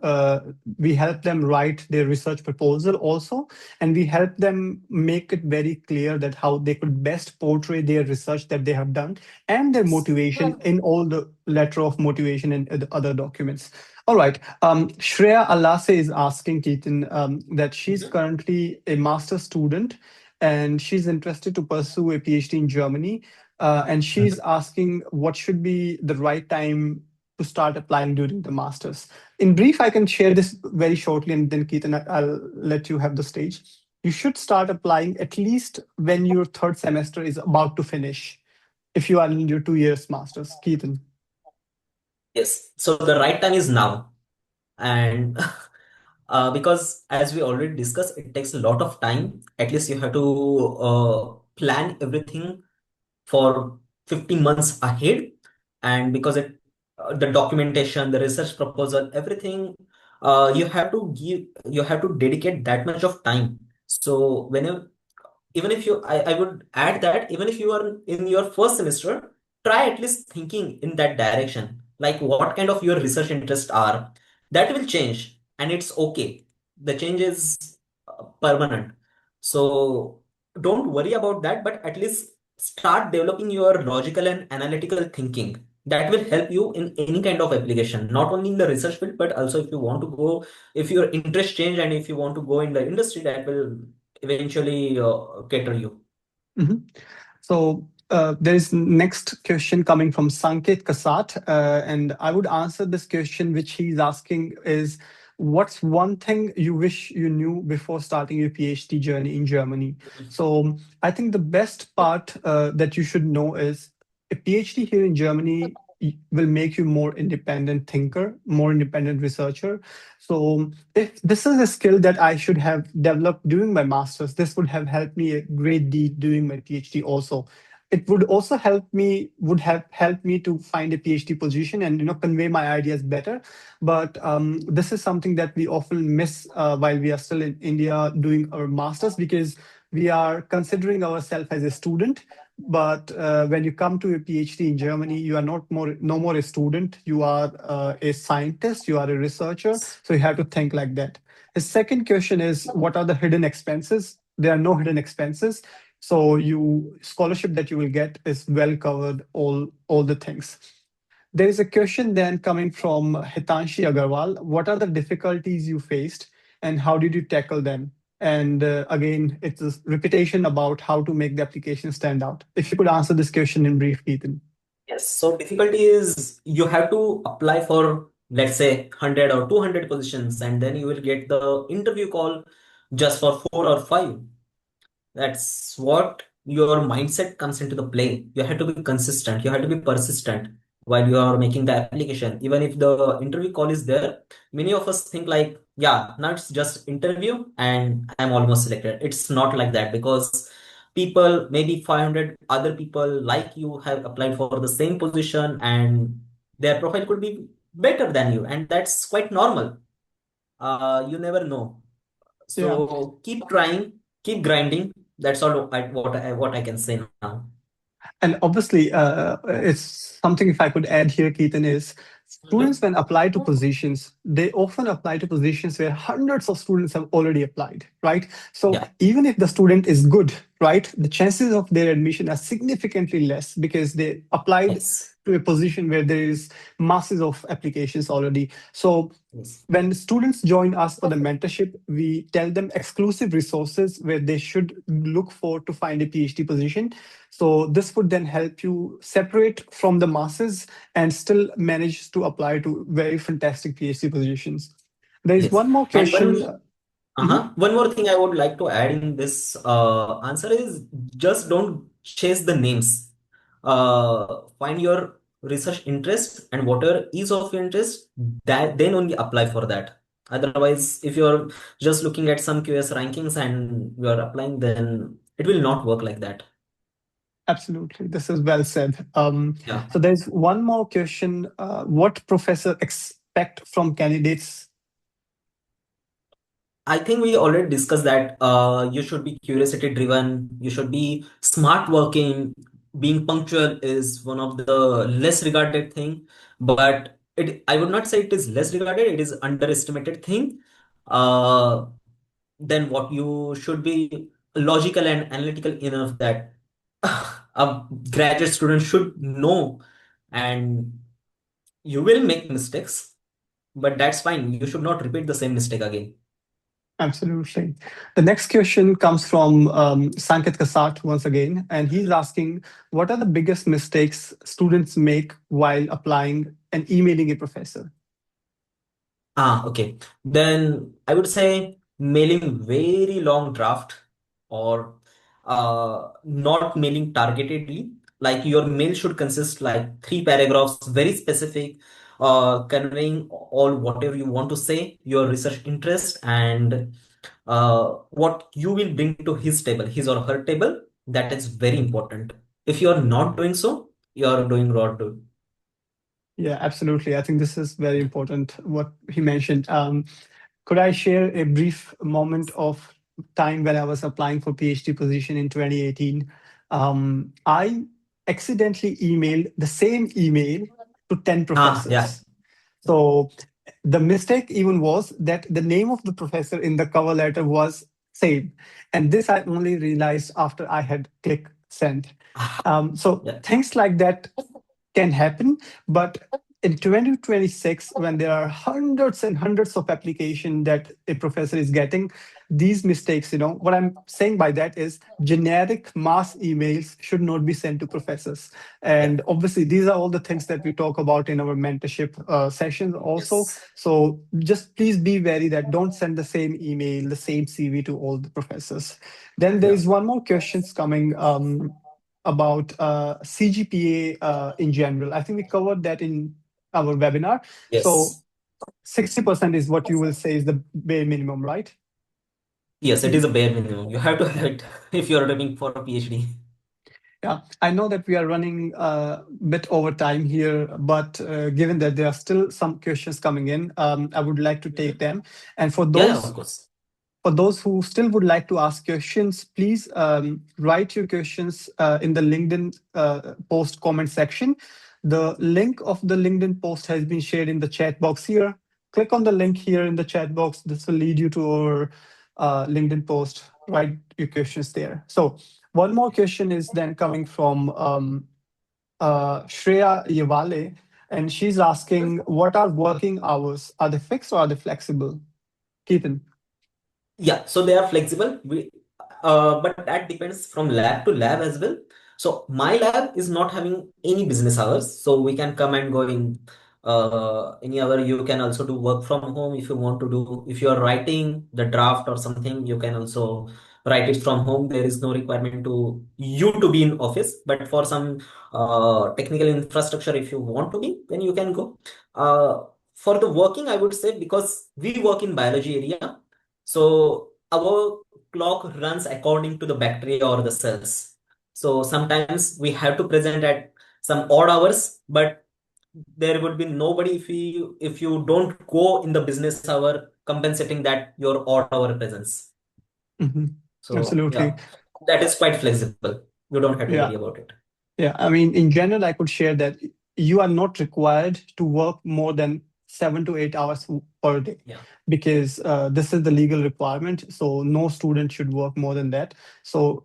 [SPEAKER 1] We help them write their research proposal also, and we help them make it very clear that how they could best portray their research that they have done and their motivation in all the letter of motivation and the other documents. All right. Shreya Alase is asking Ketan that she's
[SPEAKER 2] Mhm.
[SPEAKER 1] currently a master student and she's interested to pursue a PhD in Germany, and she's asking what should be the right time to start applying during the masters. In brief, I can share this very shortly, and then Ketan, I'll let you have the stage. You should start applying at least when your third semester is about to finish, if you are in your 2 years masters. Ketan.
[SPEAKER 2] Yes, so the right time is now. And because as we already discussed, it takes a lot of time. At least you have to plan everything for 15 months ahead. And because the documentation, the research proposal, everything, you have to dedicate that much of time. So whenever, even if I would add that even if you are in your first semester, try at least thinking in that direction, like what kind of your research interests are. That will change, and it's okay. The change is permanent. So don't worry about that, but at least start developing your logical and analytical thinking. That will help you in any kind of application, not only in the research field, but also if you want to go, if your interest change and if you want to go in the industry, that will eventually cater you.
[SPEAKER 1] Mhm. So there is next question coming from Sanket Kasat, and I would answer this question which he's asking is, what's one thing you wish you knew before starting your PhD journey in Germany? So I think the best part that you should know is a PhD here in Germany will make you more independent thinker, more independent researcher. So if this is a skill that I should have developed during my master's, this would have helped me a great deal during my PhD also. It would also would have helped me to find a PhD position and convey my ideas better. But this is something that we often miss while we are still in India doing our masters, because we are considering ourselves as a student. But when you come to a PhD in Germany, you are not more no more a student. You are a scientist. You are a researcher. So you have to think like that. The second question is, what are the hidden expenses? There are no hidden expenses. So you scholarship that you will get is well covered all the things. There is a question then coming from Hitanshi Agarwal. What are the difficulties you faced and how did you tackle them? And again, it's a repetition about how to make the application stand out. If you could answer this question in brief, Ethan.
[SPEAKER 2] Yes, so difficulty is you have to apply for, let's say, 100 or 200 positions, and then you will get the interview call just for 4 or 5. That's what your mindset comes into the play. You have to be consistent. You have to be persistent while you are making the application. Even if the interview call is there, many of us think like, yeah, now it's just interview and I'm almost selected. It's not like that because people, maybe 500 other people like you have applied for the same position and their profile could be better than you, and that's quite normal. You never know.
[SPEAKER 1] Yeah.
[SPEAKER 2] So keep trying, keep grinding. That's all what I can say now.
[SPEAKER 1] And obviously, it's something if I could add here, Ketan, is students
[SPEAKER 2] Mhm.
[SPEAKER 1] when apply to positions, they often apply to positions where hundreds of students have already applied, right? So
[SPEAKER 2] Yeah.
[SPEAKER 1] even if the student is good, right, the chances of their admission are significantly less because they applied
[SPEAKER 2] Yes.
[SPEAKER 1] to a position where there is masses of applications already. So
[SPEAKER 2] Yes.
[SPEAKER 1] when students join us for the mentorship, we tell them exclusive resources where they should look for to find a PhD position. So this would then help you separate from the masses and still manage to apply to very fantastic PhD positions. There is
[SPEAKER 2] Yes.
[SPEAKER 1] one more
[SPEAKER 2] And
[SPEAKER 1] question. Mhm.
[SPEAKER 2] one more thing I would like to add in this answer is just don't chase the names. Find your research interest and whatever is of your interest, that then only apply for that. Otherwise, if you're just looking at some QS rankings and you're applying, then it will not work like that.
[SPEAKER 1] Absolutely. This is well said.
[SPEAKER 2] Yeah.
[SPEAKER 1] So there's one more question. What professor expect from candidates?
[SPEAKER 2] I think we already discussed that you should be curiosity driven, you should be smart working, being punctual is one of the less regarded thing, but it I would not say it is less regarded, it is underestimated thing. Uh, then what you should be logical and analytical enough that a graduate student should know, and you will make mistakes, but that's fine. You should not repeat the same mistake again.
[SPEAKER 1] Absolutely. The next question comes from Sanket Kasat once again, and he's asking, what are the biggest mistakes students make while applying and emailing a professor?
[SPEAKER 2] Okay. Then I would say mailing very long draft or not mailing targetedly. Like your mail should consist like three paragraphs, very specific, conveying all whatever you want to say, your research interest, and what you will bring to his table, his or her table. That is very important. If you are not doing so, you are doing wrong.
[SPEAKER 1] Yeah, absolutely. I think this is very important, what he mentioned. Could I share a brief moment of time when I was applying for PhD position in 2018? I accidentally emailed the same email to 10
[SPEAKER 2] Yeah.
[SPEAKER 1] professors. So the mistake even was that the name of the professor in the cover letter was same. And this I only realized after I had clicked send. So
[SPEAKER 2] Yeah.
[SPEAKER 1] things like that can happen, but in 2026, when there are hundreds and hundreds of applications that a professor is getting, these mistakes, what I'm saying by that is generic mass emails should not be sent to professors.
[SPEAKER 2] Yeah.
[SPEAKER 1] And obviously, these are all the things that we talk about in our mentorship sessions also.
[SPEAKER 2] Yes.
[SPEAKER 1] So just please be wary that don't send the same email, the same CV to all the professors. Then there
[SPEAKER 2] Yeah.
[SPEAKER 1] is one more questions coming about CGPA in general. I think we covered that in our webinar. So
[SPEAKER 2] Yes.
[SPEAKER 1] 60% is what you will say is the bare minimum, right?
[SPEAKER 2] Yes, it is a bare minimum. You have to have it if you're looking for a PhD.
[SPEAKER 1] Yeah, I know that we are running a bit over time here, but given that there are still some questions coming in, I would like to take them. And
[SPEAKER 2] Yeah, yeah, of course.
[SPEAKER 1] for those who still would like to ask questions, please write your questions in the LinkedIn post comment section. The link of the LinkedIn post has been shared in the chat box here. Click on the link here in the chat box. This will lead you to our LinkedIn post. Write your questions there. So one more question is then coming from 𝗱𝗵𝗻𝗄, and she's asking, what are working hours? Are they fixed or are they flexible? Ketan.
[SPEAKER 2] Yeah, so they are flexible. But that depends from lab to lab as well. So my lab is not having any business hours, so we can come and go in any hour. You can also do work from home if you want to do. If you are writing the draft or something, you can also write it from home. There is no requirement to you to be in office, but for some technical infrastructure, if you want to be, then you can go. For the working, I would say, because we work in biology area, so our clock runs according to the bacteria or the cells. So sometimes we have to present at some odd hours, but there would be nobody if you don't go in the business hour compensating that your odd hour presence.
[SPEAKER 1] Mhm.
[SPEAKER 2] So
[SPEAKER 1] Absolutely.
[SPEAKER 2] yeah, that is quite flexible. You don't have to
[SPEAKER 1] Yeah.
[SPEAKER 2] worry about it.
[SPEAKER 1] Yeah. I mean, in general, I could share that you are not required to work more than 7 to 8 hours per day,
[SPEAKER 2] Yeah.
[SPEAKER 1] because this is the legal requirement. So no student should work more than that. So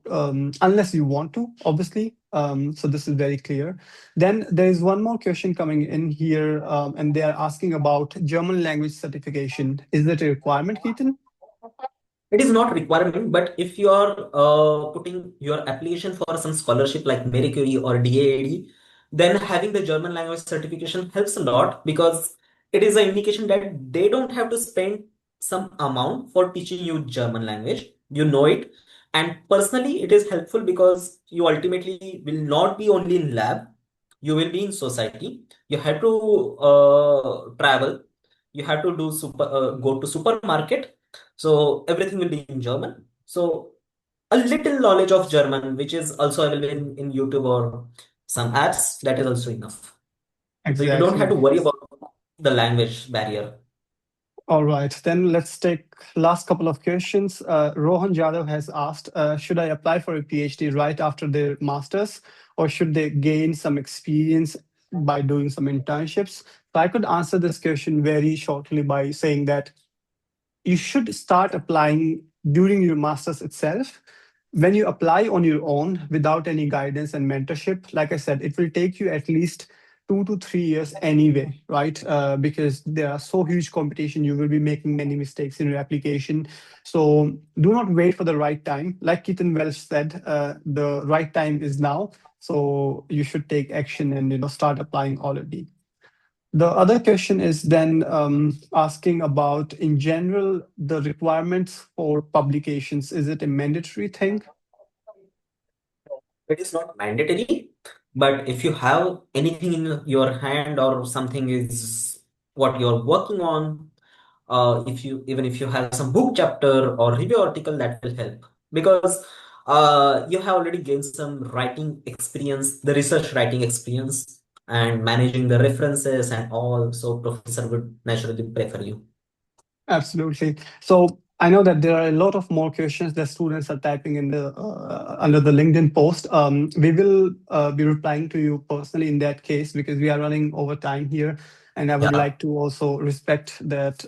[SPEAKER 1] unless you want to, obviously. So this is very clear. Then there is one more question coming in here, and they are asking about German language certification. Is that a requirement, Ketan?
[SPEAKER 2] It is not requirement, but if you are putting your application for some scholarship like Marie Curie or DAAD, then having the German language certification helps a lot because it is an indication that they don't have to spend some amount for teaching you German language. You know it. And personally, it is helpful because you ultimately will not be only in lab, you will be in society. You have to travel, you have to go to supermarket, so everything will be in German. So a little knowledge of German, which is also available in YouTube or some apps, that is also enough. So you don't have
[SPEAKER 1] Exactly.
[SPEAKER 2] to worry about the language barrier.
[SPEAKER 1] All right, then let's take last couple of questions. Rohan Jadhav has asked, should I apply for a PhD right after their master's, or should they gain some experience by doing some internships? So I could answer this question very shortly by saying that you should start applying during your master's itself. When you apply on your own without any guidance and mentorship, like I said, it will take you at least 2 to 3 years anyway, right? Because there are so huge competition, you will be making many mistakes in your application. So do not wait for the right time. Like Ketan Welch said, the right time is now. So you should take action and start applying already. The other question is then asking about, in general, the requirements for publications. Is it a mandatory thing?
[SPEAKER 2] It is not mandatory, but if you have anything in your hand or something is what you're working on, if you have some book chapter or review article, that will help because you have already gained some writing experience, the research writing experience, and managing the references and all. So professor would naturally prefer you.
[SPEAKER 1] Absolutely. So I know that there are a lot of more questions that students are typing in the under the LinkedIn post. We will be replying to you personally in that case because we are running over time here, and I would
[SPEAKER 2] Yeah.
[SPEAKER 1] like to also respect that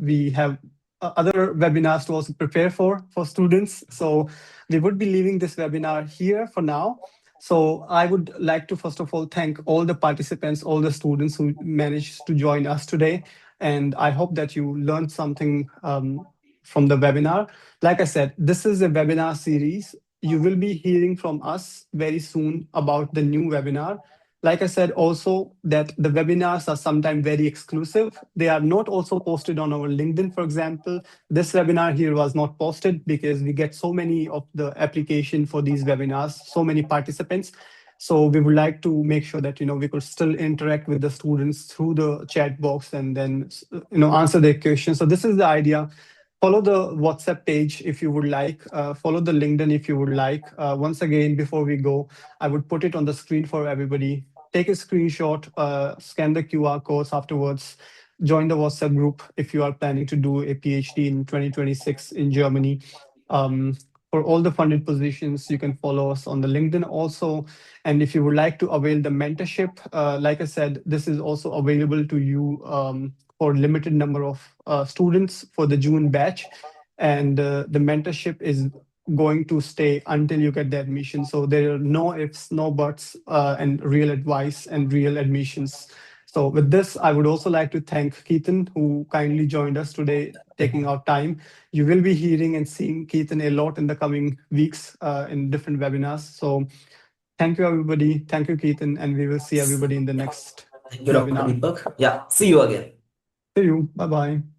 [SPEAKER 1] we have other webinars to also prepare for students. So we would be leaving this webinar here for now. So I would like to first of all thank all the participants, all the students who managed to join us today. And I hope that you learned something from the webinar. Like I said, this is a webinar series. You will be hearing from us very soon about the new webinar. Like I said, also that the webinars are sometimes very exclusive. They are not also posted on our LinkedIn, for example. This webinar here was not posted because we get so many of the application for these webinars, so many participants. So we would like to make sure that we could still interact with the students through the chat box and then answer their questions. So this is the idea. Follow the WhatsApp page if you would like. Follow the LinkedIn if you would like. Once again, before we go, I would put it on the screen for everybody. Take a screenshot, scan the QR codes afterwards. Join the WhatsApp group if you are planning to do a PhD in 2026 in Germany. Um, for all the funded positions, you can follow us on the LinkedIn also. And if you would like to avail the mentorship, like I said, this is also available to you for limited number of students for the June batch. And the mentorship is going to stay until you get the admission. So there are no ifs, no buts, and real advice and real admissions. So with this, I would also like to thank Ketan, who kindly joined us today, taking our time. You will be hearing and seeing Ketan a lot in the coming weeks in different webinars. So thank you, everybody. Thank you, Ketan, and we will see everybody in the next
[SPEAKER 2] Thank you, Dr.
[SPEAKER 1] webinar.
[SPEAKER 2] Deepak. Yeah, see you again.
[SPEAKER 1] See you. Bye-bye.